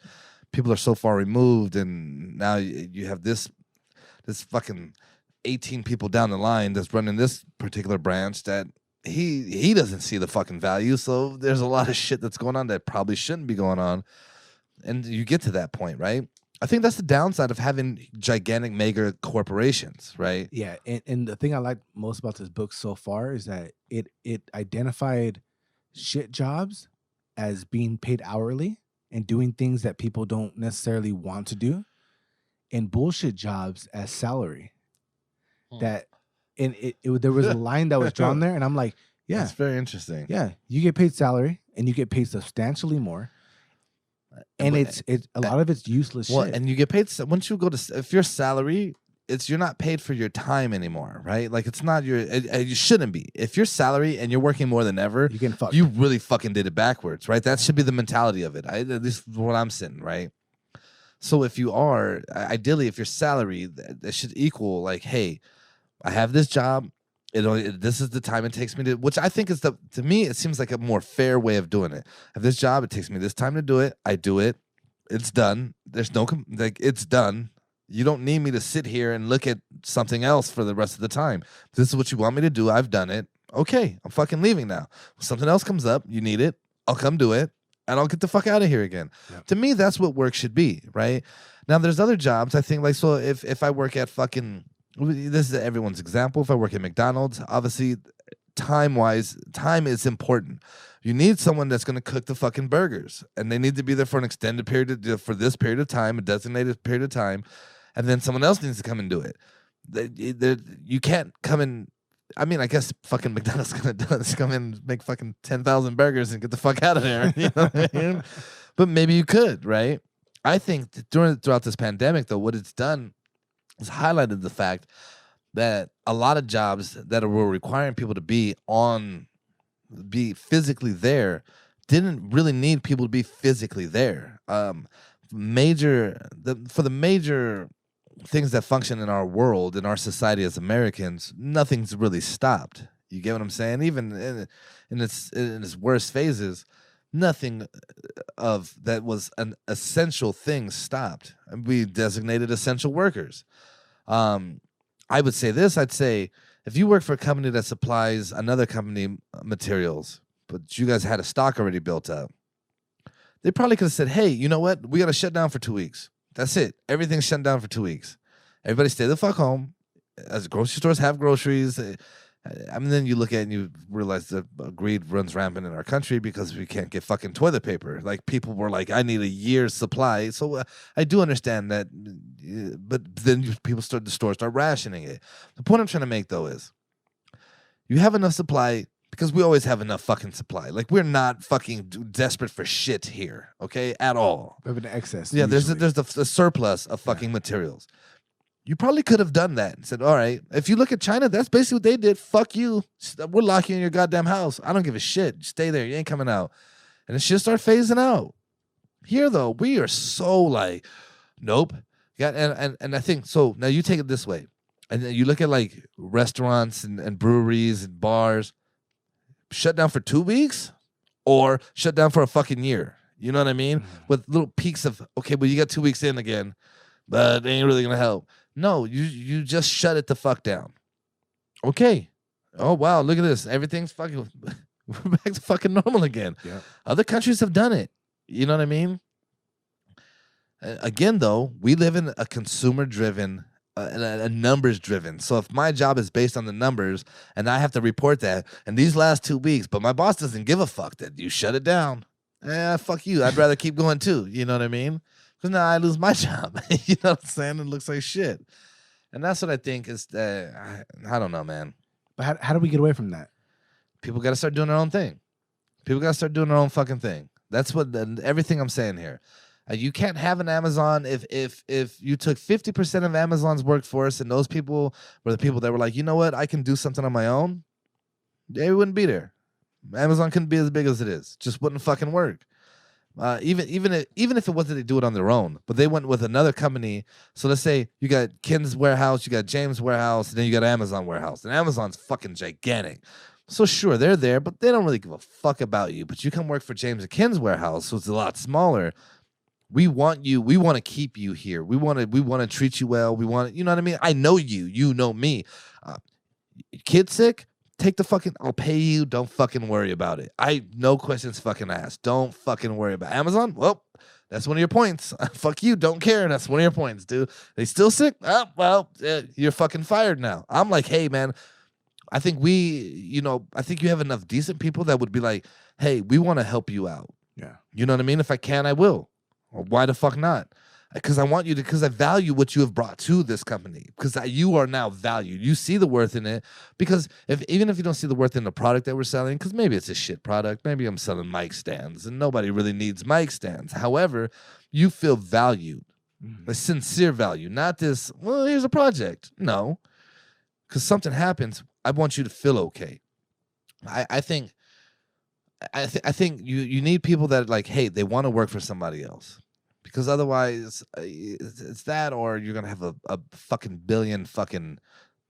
people are so far removed, and now you have this fucking 18 people down the line that's running this particular branch that he doesn't see the fucking value. So there's a lot of shit that's going on that probably shouldn't be going on, and you get to that point, right? I think that's the downside of having gigantic mega corporations, right?
Yeah, and the thing I like most about this book so far is that it identified shit jobs as being paid hourly and doing things that people don't necessarily want to do, and bullshit jobs as salary. That, and there was a line that was drawn there, and I'm like, yeah,
that's very interesting.
Yeah, you get paid salary, and you get paid substantially more, and it's a lot of it's useless shit.
And you get paid once you go to, if your salary, you're not paid for your time anymore, right? Like, it's not you shouldn't be. If your salary and you're working more than ever,
you're getting fucked.
You really fucking did it backwards, right? That should be the mentality of it. At least what I'm sitting, right? So if you are, ideally, if your salary, that should equal like, hey, I have this job. This is the time it takes me to, which I think is to me, it seems like a more fair way of doing it. I have this job. It takes me this time to do it. I do it. It's done. There's no, it's done. You don't need me to sit here and look at something else for the rest of the time. If this is what you want me to do, I've done it. Okay, I'm fucking leaving now. If something else comes up, you need it, I'll come do it, and I'll get the fuck out of here again. Yep. To me, that's what work should be, right? Now, there's other jobs, I think, like, so if I work at fucking, this is everyone's example, if I work at McDonald's, obviously, time-wise, time is important. You need someone that's going to cook the fucking burgers, and they need to be there for an extended period, for this period of time, a designated period of time, and then someone else needs to come and do it. You can't come in. I mean, I guess fucking McDonald's gonna do is come in and make fucking 10,000 burgers and get the fuck out of there. You know what I mean? But maybe you could, right? I think throughout this pandemic, though, what it's done is highlighted the fact that a lot of jobs that were requiring people to be physically there didn't really need people to be physically there. For the major things that function in our world, in our society as Americans, nothing's really stopped. You get what I'm saying? Even in its worst phases, nothing of that was an essential thing stopped. We designated essential workers. I would say this. I'd say if you work for a company that supplies another company materials, but you guys had a stock already built up, They probably could have said, hey, you know what? We got to shut down for 2 weeks. That's it. Everything's shut down for 2 weeks. Everybody stay the fuck home. As grocery stores have groceries. I mean, then you look at it and you realize that greed runs rampant in our country because we can't get fucking toilet paper. Like, people were like, I need a year's supply. So I do understand that. But then the stores start rationing it. The point I'm trying to make, though, is you have enough supply because we always have enough fucking supply. Like, we're not fucking desperate for shit here, okay, at all.
We have an excess.
Yeah,
usually.
there's the surplus of fucking materials. You probably could have done that and said, all right, if you look at China, that's basically what they did. Fuck you. We're locking you in your goddamn house. I don't give a shit. Stay there. You ain't coming out. And it should start phasing out. Here, though, we are so like, nope. Yeah, and I think, so now you take it this way. And then you look at like restaurants and breweries and bars, shut down for 2 weeks or shut down for a fucking year. You know what I mean? With little peaks of, okay, well, you got 2 weeks in again, but it ain't really going to help. No, you just shut it the fuck down. Okay. Oh, wow, look at this. Everything's fucking, we're back to fucking normal again.
Yeah.
Other countries have done it. You know what I mean? Again, though, we live in a consumer-driven, a numbers-driven. So if my job is based on the numbers and I have to report that in these last 2 weeks, but my boss doesn't give a fuck that you shut it down, fuck you. I'd rather keep going too. You know what I mean? Because now I lose my job. You know what I'm saying? It looks like shit. And that's what I think is, I don't know, man.
But how do we get away from that?
People got to start doing their own thing. People got to start doing their own fucking thing. That's what everything I'm saying here. You can't have an Amazon if you took 50% of Amazon's workforce and those people were the people that were like, you know what, I can do something on my own. They wouldn't be there. Amazon couldn't be as big as it is. Just wouldn't fucking work. Even if it wasn't they do it on their own, but they went with another company. So let's say you got Ken's warehouse, you got James' warehouse, and then you got Amazon warehouse. And Amazon's fucking gigantic. So sure, they're there, but they don't really give a fuck about you. But you come work for James and Ken's warehouse, so it's a lot smaller. We want you. We want to keep you here. We want to treat you well. We want, you know what I mean? I know you. You know me. Kid sick? Take the fucking, I'll pay you. Don't fucking worry about it. No questions fucking asked. Don't fucking worry about it. Amazon? Well, that's one of your points. Fuck you. Don't care. That's one of your points, dude. They still sick? Oh, well, you're fucking fired now. I'm like, hey, man, I think I think you have enough decent people that would be like, hey, we want to help you out.
Yeah.
You know what I mean? If I can, I will. Or why the fuck not? Because I want you to, because I value what you have brought to this company. Because you are now valued. You see the worth in it. Because even if you don't see the worth in the product that we're selling, because maybe it's a shit product, maybe I'm selling mic stands, and nobody really needs mic stands. However, you feel valued, a sincere value, not this. Well, here's a project. No, because something happens. I want you to feel okay. I think you need people that like, hey, they want to work for somebody else. Because otherwise, it's that, or you're gonna have a fucking billion fucking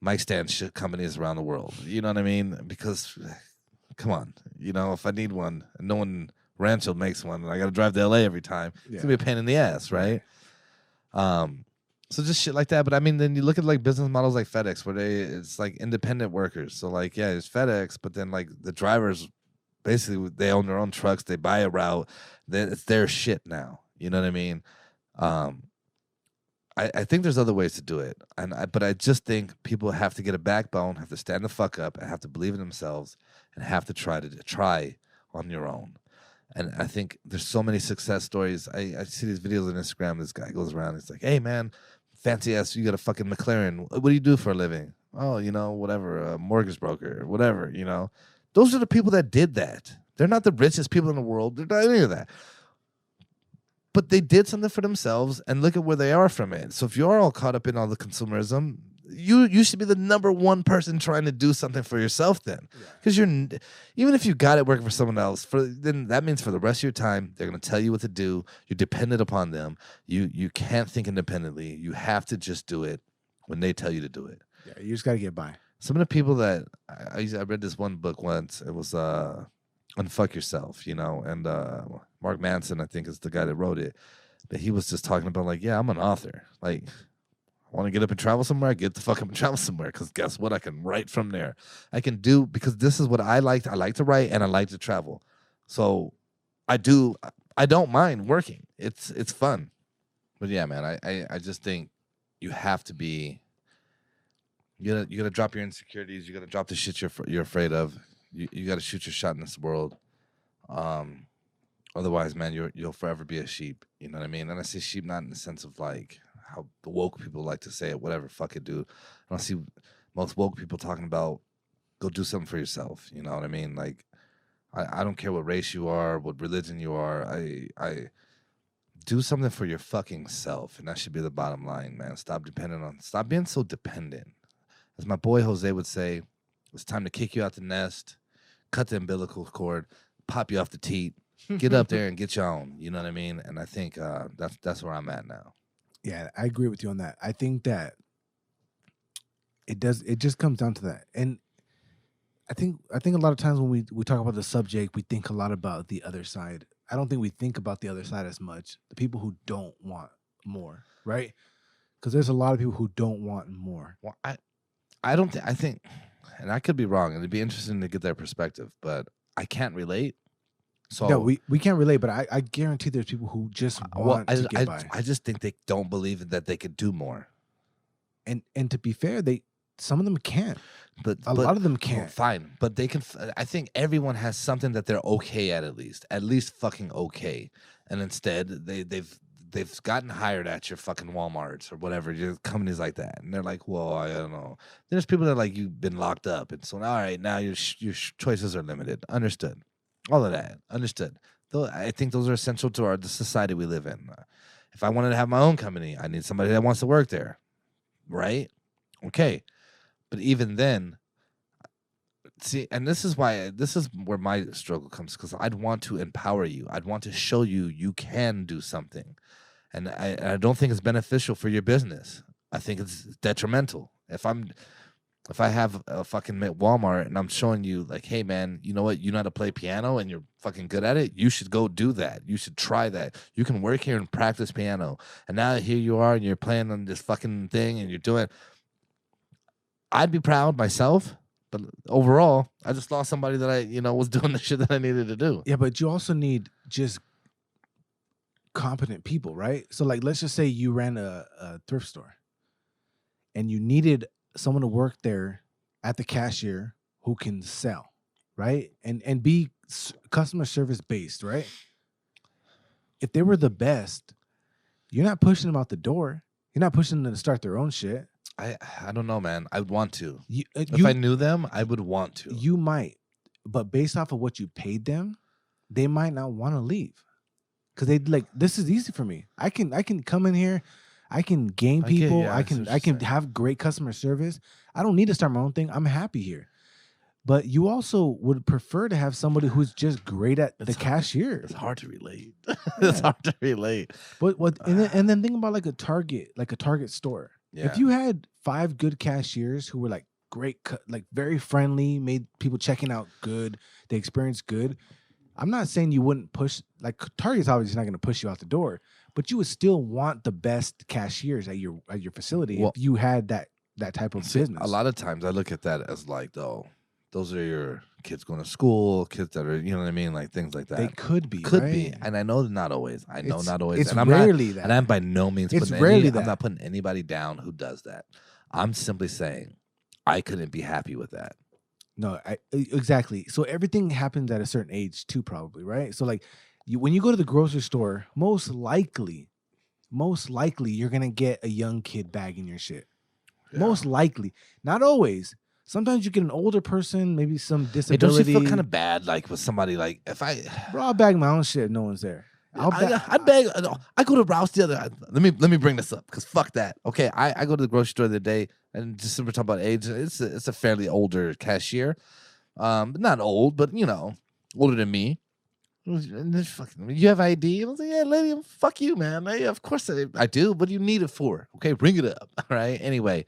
mic stand shit companies around the world. You know what I mean? Because, come on, if I need one, and no one Rancho makes one, and I gotta drive to LA every time, it's gonna be a pain in the ass, right? So just shit like that. But I mean, then you look at like business models like FedEx, where it's like independent workers. So like, yeah, it's FedEx, but then like the drivers, basically, they own their own trucks. They buy a route. Then it's their shit now. You know what I mean? I think there's other ways to do it, but I just think people have to get a backbone, have to stand the fuck up, and have to believe in themselves, and have to try on your own. And I think there's so many success stories. I see these videos on Instagram. This guy goes around. He's like, "Hey man, fancy ass, you got a fucking McLaren. What do you do for a living? Oh, whatever, a mortgage broker, whatever. Those are the people that did that. They're not the richest people in the world. They're not any of that." But they did something for themselves, and look at where they are from it. So if you're all caught up in all the consumerism, you should be the number one person trying to do something for yourself then. Because even if you got it working for someone else, then that means for the rest of your time, they're going to tell you what to do. You're dependent upon them. You can't think independently. You have to just do it when they tell you to do it.
Yeah, you just got to get by.
Some of the people that I read this one book once. It was Unfuck Yourself, and Mark Manson, I think, is the guy that wrote it. But he was just talking about like, yeah, I'm an author. Like, I want to get up and travel somewhere, I get the fuck up and travel somewhere. Because guess what? I can write from there. I can do, because this is what I like. I like to write and I like to travel. So I do. I don't mind working. It's fun. But yeah, man, I just think you have to be. You gotta drop your insecurities. You gotta drop the shit you're afraid of. You gotta shoot your shot in this world. Um, Otherwise, man, you'll forever be a sheep. You know what I mean? And I say sheep not in the sense of like how the woke people like to say it. Whatever, fuck it, dude. I don't see most woke people talking about go do something for yourself. You know what I mean? Like I don't care what race you are, what religion you are. I do something for your fucking self, and that should be the bottom line, man. Stop being so dependent. As my boy Jose would say, it's time to kick you out the nest, cut the umbilical cord, pop you off the teat, get up there and get your own. You know what I mean? And I think that's where I'm at now.
Yeah, I agree with you on that. I think that it just comes down to that. And I think a lot of times when we talk about the subject, we think a lot about the other side. I don't think we think about the other side as much. The people who don't want more, right? Because there's a lot of people who don't want more.
Well, I don't think, I think, and I could be wrong, and it'd be interesting to get their perspective, but I can't relate. So
no, we can't relate, but I guarantee there's people who just want to get by.
I just think they don't believe that they could do more.
And to be fair, some of them can't. But a lot of them can't.
Fine, but they can. I think everyone has something that they're okay at least fucking okay. And instead, they've gotten hired at your fucking Walmarts or whatever, your companies like that, and they're like, well, I don't know. There's people that are like, you've been locked up, and so all right, now your choices are limited. Understood. All of that, understood. Though I think those are essential to the society we live in. If I wanted to have my own company, I need somebody that wants to work there, right? Okay. But even then, see, and this is where my struggle comes, because I'd want to empower you. I'd want to show you can do something. And I don't think it's beneficial for your business. I think it's detrimental. If I have a fucking Walmart and I'm showing you like, hey man, you know what? You know how to play piano and you're fucking good at it. You should go do that. You should try that. You can work here and practice piano. And now here you are and you're playing on this fucking thing and you're doing. I'd be proud myself, but overall, I just lost somebody that I was doing the shit that I needed to do.
Yeah, but you also need just competent people, right? So like, let's just say you ran a thrift store and you needed someone to work there at the cashier who can sell, right? And be customer service based, right? If they were the best, you're not pushing them out the door. You're not pushing them to start their own shit.
I don't know, man. I would want to. If I knew them, I would want to.
You might, but based off of what you paid them, they might not want to leave because they'd like, this is easy for me. I can come in here, I can game people, I can have great customer service. I don't need to start my own thing. I'm happy here. But you also would prefer to have somebody who's just great at the cashier.
It's hard to relate. It's hard to relate.
But and then think about like a Target store. Yeah. If you had 5 good cashiers who were like great, like very friendly, made people checking out good, they experienced good. I'm not saying you wouldn't push, like Target's obviously not going to push you out the door, but you would still want the best cashiers at your facility if you had that type of business.
A lot of times I look at that as like, those are your kids going to school, kids that are, you know what I mean, like things like that.
They could be,
and I know not always. Not always.
It's
and
rarely that.
And I'm by no means.
It's rarely that.
I'm not putting anybody down who does that. I'm simply saying, I couldn't be happy with that.
No, exactly. So everything happens at a certain age too, probably, right? So like, when you go to the grocery store, most likely, you're gonna get a young kid bagging your shit. Yeah. Most likely, not always. Sometimes you get an older person, maybe some disability.
Hey, don't you feel kind of bad, like with somebody like
I'll bag my own shit. No one's there.
I bag. I go to Rouse the other. Let me bring this up because fuck that. Okay, I go to the grocery store the other day, and just we're talking about age. It's a fairly older cashier, not old, but older than me. And fucking, you have ID? I was like, yeah, lady, fuck you, man. Of course I do. What do you need it for? Okay, bring it up. All right. Anyway.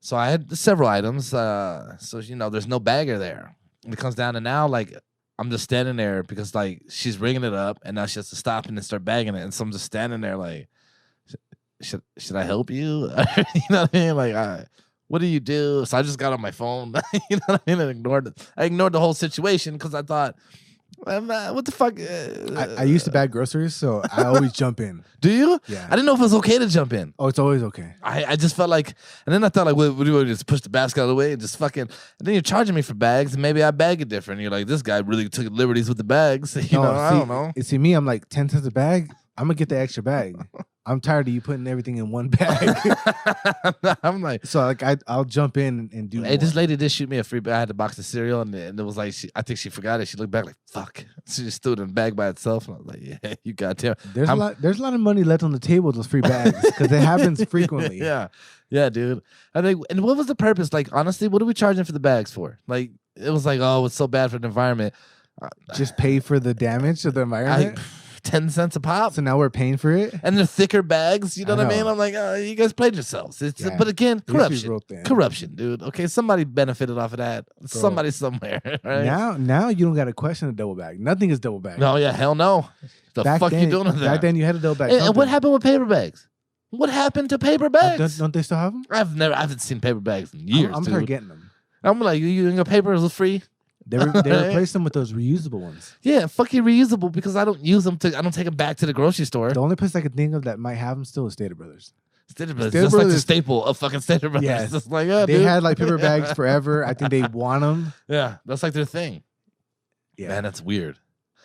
So I had several items. So there's no bagger there. It comes down to now, like I'm just standing there because like she's ringing it up, and now she has to stop and then start bagging it, and so I'm just standing there like, should I help you? You know what I mean? Like, what do you do? So I just got on my phone, you know what I mean, and I ignored the whole situation because I thought, What the fuck?
I used to bag groceries, so I always jump in.
Do you?
Yeah.
I didn't know if it was okay to jump in.
Oh, it's always okay.
I just felt like, and then I thought like, what do you just push the basket out of the way and just fucking, and then you're charging me for bags, and maybe I bag it different. You're like, this guy really took liberties with the bags. I don't know.
See me, I'm like 10 cents a bag. I'm gonna get the extra bag. I'm tired of you putting everything in one bag.
I'm like,
so like I'll jump in and do.
Hey, this lady did shoot me a free. I had a box of cereal, and it was like, I think she forgot it. She looked back like, fuck. She just threw it in a bag by itself, and I was like, yeah, you goddamn.
There's a lot of money left on the table with those free bags because it happens frequently.
Yeah, dude. I think, and what was the purpose? Like, honestly, what are we charging for the bags for? Like, it was like, oh, it's so bad for the environment.
Just pay for the damage to the environment.
10 cents a pop.
So now we're paying for it.
And they're thicker bags. You know what I mean? I'm like, oh, you guys played yourselves. But again, corruption, dude. Okay, somebody benefited off of that. Bro. Somebody somewhere. Right?
Now you don't got to question a double bag. Nothing is double bag.
No, yeah, hell no. The fuck you doing with that?
Back then you had a double bag.
And what happened with paper bags? What happened to paper bags?
Don't they still have them?
I haven't seen paper bags in years.
I'm starting getting them.
I'm like, you using a paper is free.
They replaced them with those reusable ones.
Yeah, fucking reusable because I don't use them. I don't take them back to the grocery store.
The only place I could think of that might have them still is Stater Brothers.
Stater Brothers, just like the staple of fucking Stater Brothers.
Yes.
It's like,
they had like paper bags forever. I think they want them.
Yeah, that's like their thing.
Yeah,
man, that's weird.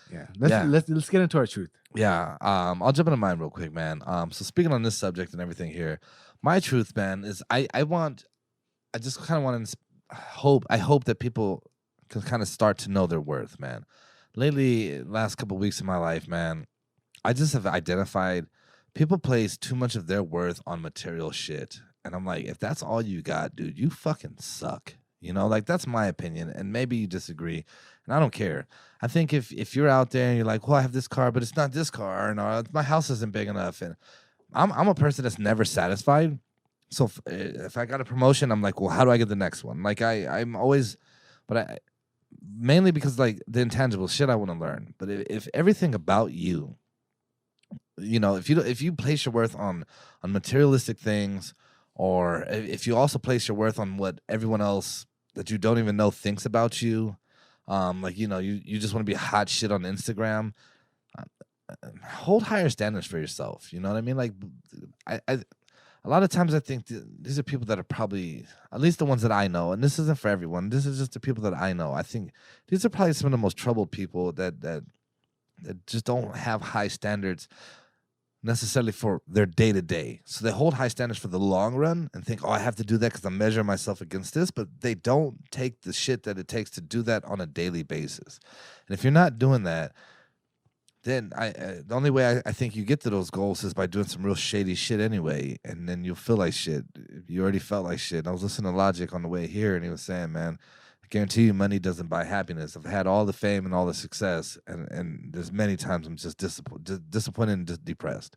Yeah, let's get into our truth.
Yeah, I'll jump into mine real quick, man. So speaking on this subject and everything here, my truth, man, is I just kind of want to hope that people can kind of start to know their worth, man. Lately, last couple of weeks of my life, man, I just have identified people place too much of their worth on material shit. And I'm like, if that's all you got, dude, you fucking suck. You know, like that's my opinion. And maybe you disagree. And I don't care. I think if you're out there and you're like, well, I have this car, but it's not this car, and my house isn't big enough. And I'm a person that's never satisfied. So if I got a promotion, I'm like, well, how do I get the next one? Like I'm always, but mainly because like the intangible shit I want to learn. But if everything about you, you know, if you place your worth on materialistic things, or if you also place your worth on what everyone else that you don't even know thinks about you, like, you know, you just want to be hot shit on Instagram, hold higher standards for yourself. You know what I mean? Like a lot of times I think these are people that are probably, at least the ones that I know, and this isn't for everyone, this is just the people that I know. I think these are probably some of the most troubled people that just don't have high standards necessarily for their day-to-day. So they hold high standards for the long run and think, oh, I have to do that because I'm measuring myself against this, but they don't take the shit that it takes to do that on a daily basis. And if you're not doing that, then the only way I think you get to those goals is by doing some real shady shit anyway, and then you'll feel like shit. You already felt like shit. I was listening to Logic on the way here, and he was saying, man, I guarantee you money doesn't buy happiness. I've had all the fame and all the success, and there's many times I'm just disappointed and just depressed.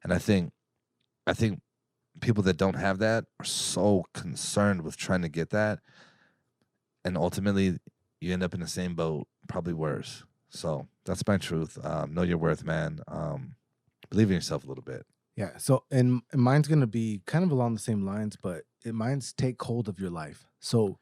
And I think people that don't have that are so concerned with trying to get that, and ultimately you end up in the same boat, probably worse. So that's my truth. Know your worth, man. Believe in yourself a little bit.
Yeah. So, and mine's going to be kind of along the same lines, but mine's take hold of your life. So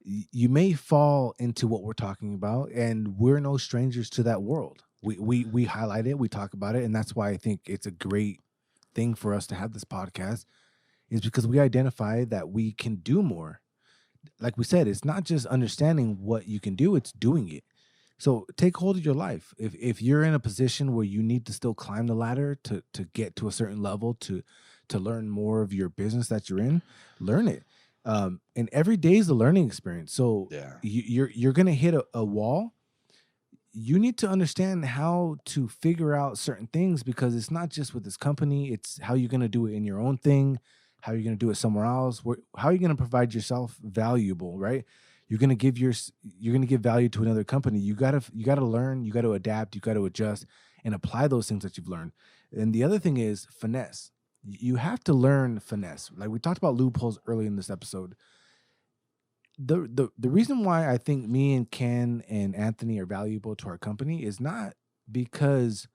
you may fall into what we're talking about, and we're no strangers to that world. We highlight it, we talk about it, and that's why I think it's a great thing for us to have this podcast, is because we identify that we can do more. Like we said, it's not just understanding what you can do, it's doing it. So take hold of your life. If you're in a position where you need to still climb the ladder to get to a certain level, to learn more of your business that you're in, learn it. And every day is a learning experience. So yeah. You're gonna hit a wall. You need to understand how to figure out certain things, because it's not just with this company. It's how you're gonna do it in your own thing, how you're gonna do it somewhere else. How are you gonna provide yourself valuable, right? You're gonna give value to another company. You gotta learn, you gotta adapt, you gotta adjust and apply those things that you've learned. And the other thing is finesse. You have to learn finesse. Like we talked about loopholes early in this episode. The reason why I think me and Ken and Anthony are valuable to our company is not because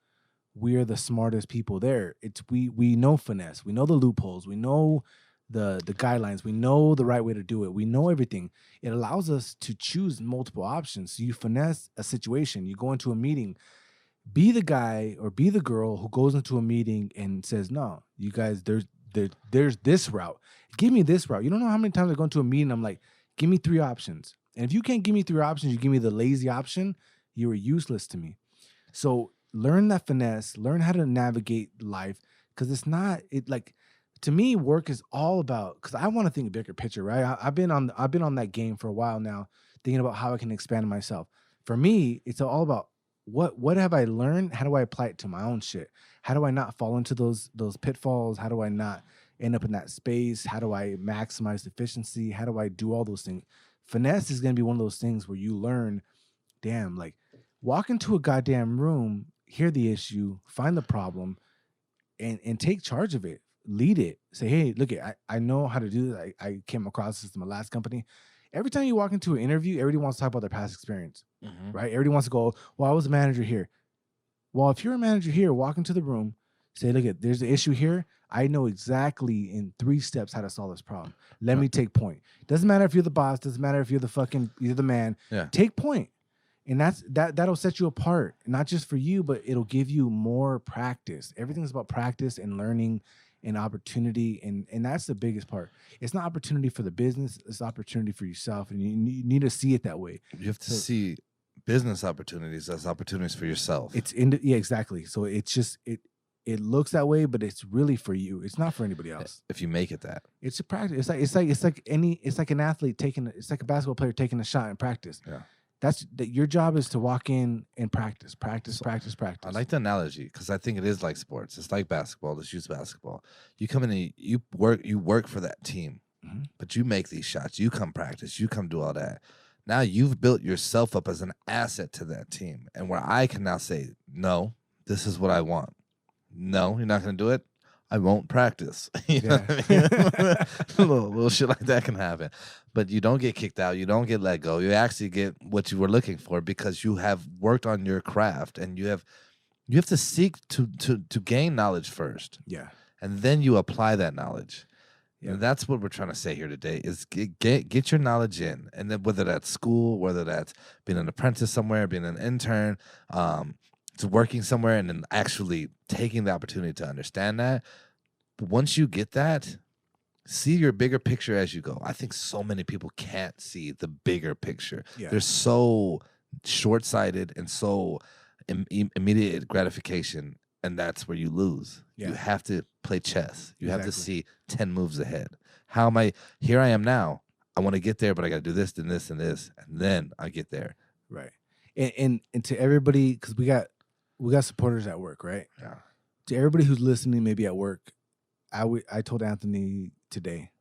we're the smartest people there. It's we know finesse. We know the loopholes. We know the guidelines. We know the right way to do it. We know everything. It allows us to choose multiple options. So you finesse a situation. You go into a meeting. Be the guy or be the girl who goes into a meeting and says, "No, you guys, there's this route. Give me this route." You don't know how many times I go into a meeting. I'm like, "Give me 3 options." And if you can't give me 3 options, you give me the lazy option. You are useless to me. So learn that finesse. Learn how to navigate life, because it's not it like. To me, work is all about, because I want to think bigger picture, right? I've been on that game for a while now, thinking about how I can expand myself. For me, it's all about what have I learned? How do I apply it to my own shit? How do I not fall into those pitfalls? How do I not end up in that space? How do I maximize efficiency? How do I do all those things? Finesse is going to be one of those things where you learn, damn, like walk into a goddamn room, hear the issue, find the problem, and take charge of it. Lead it. Say, hey, look, I know how to do this. I came across this in my last company. Every time you walk into an interview, everybody wants to talk about their past experience, right? Everybody wants to go, well, I was a manager here. Well, if you're a manager here, walk into the room, say, look, there's an issue here. I know exactly in 3 steps how to solve this problem. Let me take point. Doesn't matter if you're the boss. Doesn't matter if you're the man. Yeah. Take point. And that'll set you apart, not just for you, but it'll give you more practice. Everything's about practice and learning and opportunity, and that's the biggest part. It's not opportunity for the business, it's opportunity for yourself, and you need to see it that way.
You have to see business opportunities as opportunities for yourself.
Yeah, exactly. So it's just it looks that way, but it's really for you. It's not for anybody else.
If you make it that,
it's a practice. It's like an athlete it's like a basketball player taking a shot in practice. Yeah. Your job is to walk in and practice. I
like the analogy because I think it is like sports. It's like basketball. Let's use basketball. You come in and you work for that team, but you make these shots. You come practice. You come do all that. Now you've built yourself up as an asset to that team, and where I can now say, no, this is what I want. No, you're not going to do it. I won't practice. You know what I mean? little shit like that can happen. But you don't get kicked out. You don't get let go. You actually get what you were looking for because you have worked on your craft, and you have to seek to gain knowledge first.
Yeah.
And then you apply that knowledge. Yeah. And that's what we're trying to say here today is get your knowledge in. And then whether that's school, whether that's being an apprentice somewhere, being an intern, to working somewhere, and then actually taking the opportunity to understand that. But once you get that, see your bigger picture as you go. I think so many people can't see the bigger picture. Yeah. They're so short-sighted and so immediate gratification, and that's where you lose. Yeah. You have to play chess. You have to see 10 moves ahead. How am I? Here I am now. I want to get there, but I got to do this and this and this, and then I get there.
Right. And to everybody, because we got supporters at work, right?
Yeah.
To everybody who's listening, maybe at work, I told Anthony today,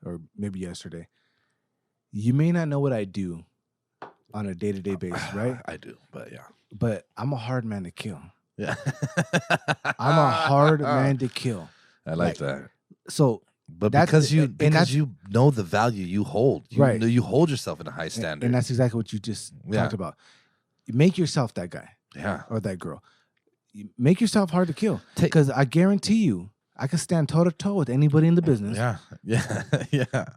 or maybe yesterday, you may not know what I do on a day-to-day basis, right?
I do, but yeah.
But I'm a hard man to kill.
Yeah.
I'm a hard man to kill.
I like that.
So,
but because you know the value you hold, you hold yourself in a high standard,
and that's exactly what you just talked about. You make yourself that guy, or that girl. You make yourself hard to kill, because I guarantee you, I can stand toe to toe with anybody in the business.
Yeah.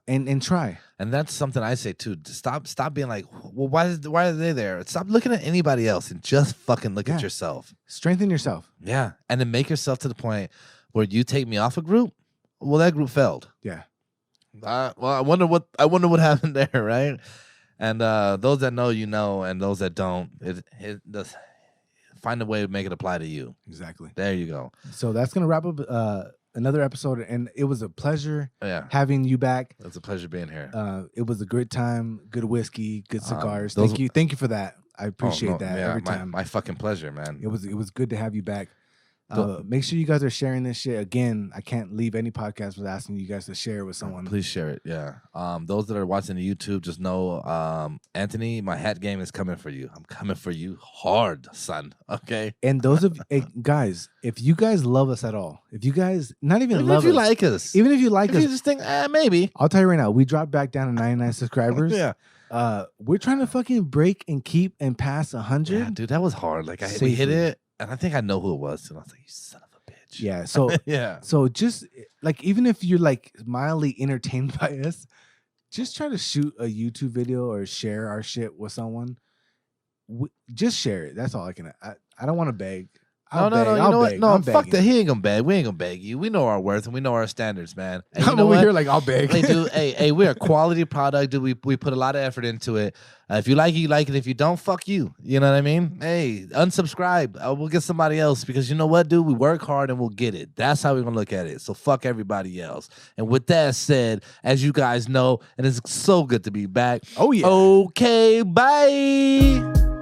And try.
And that's something I say too. Stop being like, well, why are they there? Stop looking at anybody else and just fucking look at yourself.
Strengthen yourself.
Yeah, and then make yourself to the point where you take me off a group. Well, that group failed.
Yeah.
Well, I wonder what happened there, right? And those that know, you know, and those that don't, it does. Find a way to make it apply to you.
Exactly.
There you go.
So that's going to wrap up another episode. And it was a pleasure having you back.
It's a pleasure being here.
It was a great time. Good whiskey, good cigars. Thank you for that. I appreciate that every time.
My fucking pleasure, man.
It was good to have you back. Make sure you guys are sharing this shit. Again, I can't leave any podcast without asking you guys to share it with someone.
Please share it, yeah. Those that are watching the YouTube, just know, Anthony, my hat game is coming for you. I'm coming for you hard, son, okay?
And those of guys, if you guys love us at all, if you guys not even
love
us.
Even if you like us.
Even if you like us.
You just think, maybe.
I'll tell you right now, we dropped back down to 99 subscribers.
Yeah.
We're trying to fucking break and keep and pass 100.
Yeah, dude, that was hard. Like, we hit it. And I think I know who it was. And I was like, you son of a bitch. much.
Yeah. So
Yeah.
so just like even if you're like mildly entertained by us, just try to shoot a YouTube video or share our shit with someone. Just share it. That's all I can. I don't want to beg.
No. You
I'll
know what?
beg.
No,
I'm
fuck
begging.
that. He ain't gonna beg. We ain't gonna beg you. We know our worth and we know our standards, man. And you
I'm
know
over
what?
here like I'll beg.
Hey, dude. Hey, we're a quality product, dude. We put a lot of effort into it. If you like it, you like it. If you don't, fuck you. You know what I mean? Hey, unsubscribe. We'll get somebody else because you know what, dude? We work hard and we'll get it. That's how we're gonna look at it. So fuck everybody else. And with that said, as you guys know, and it's so good to be back.
Oh yeah.
Okay, bye.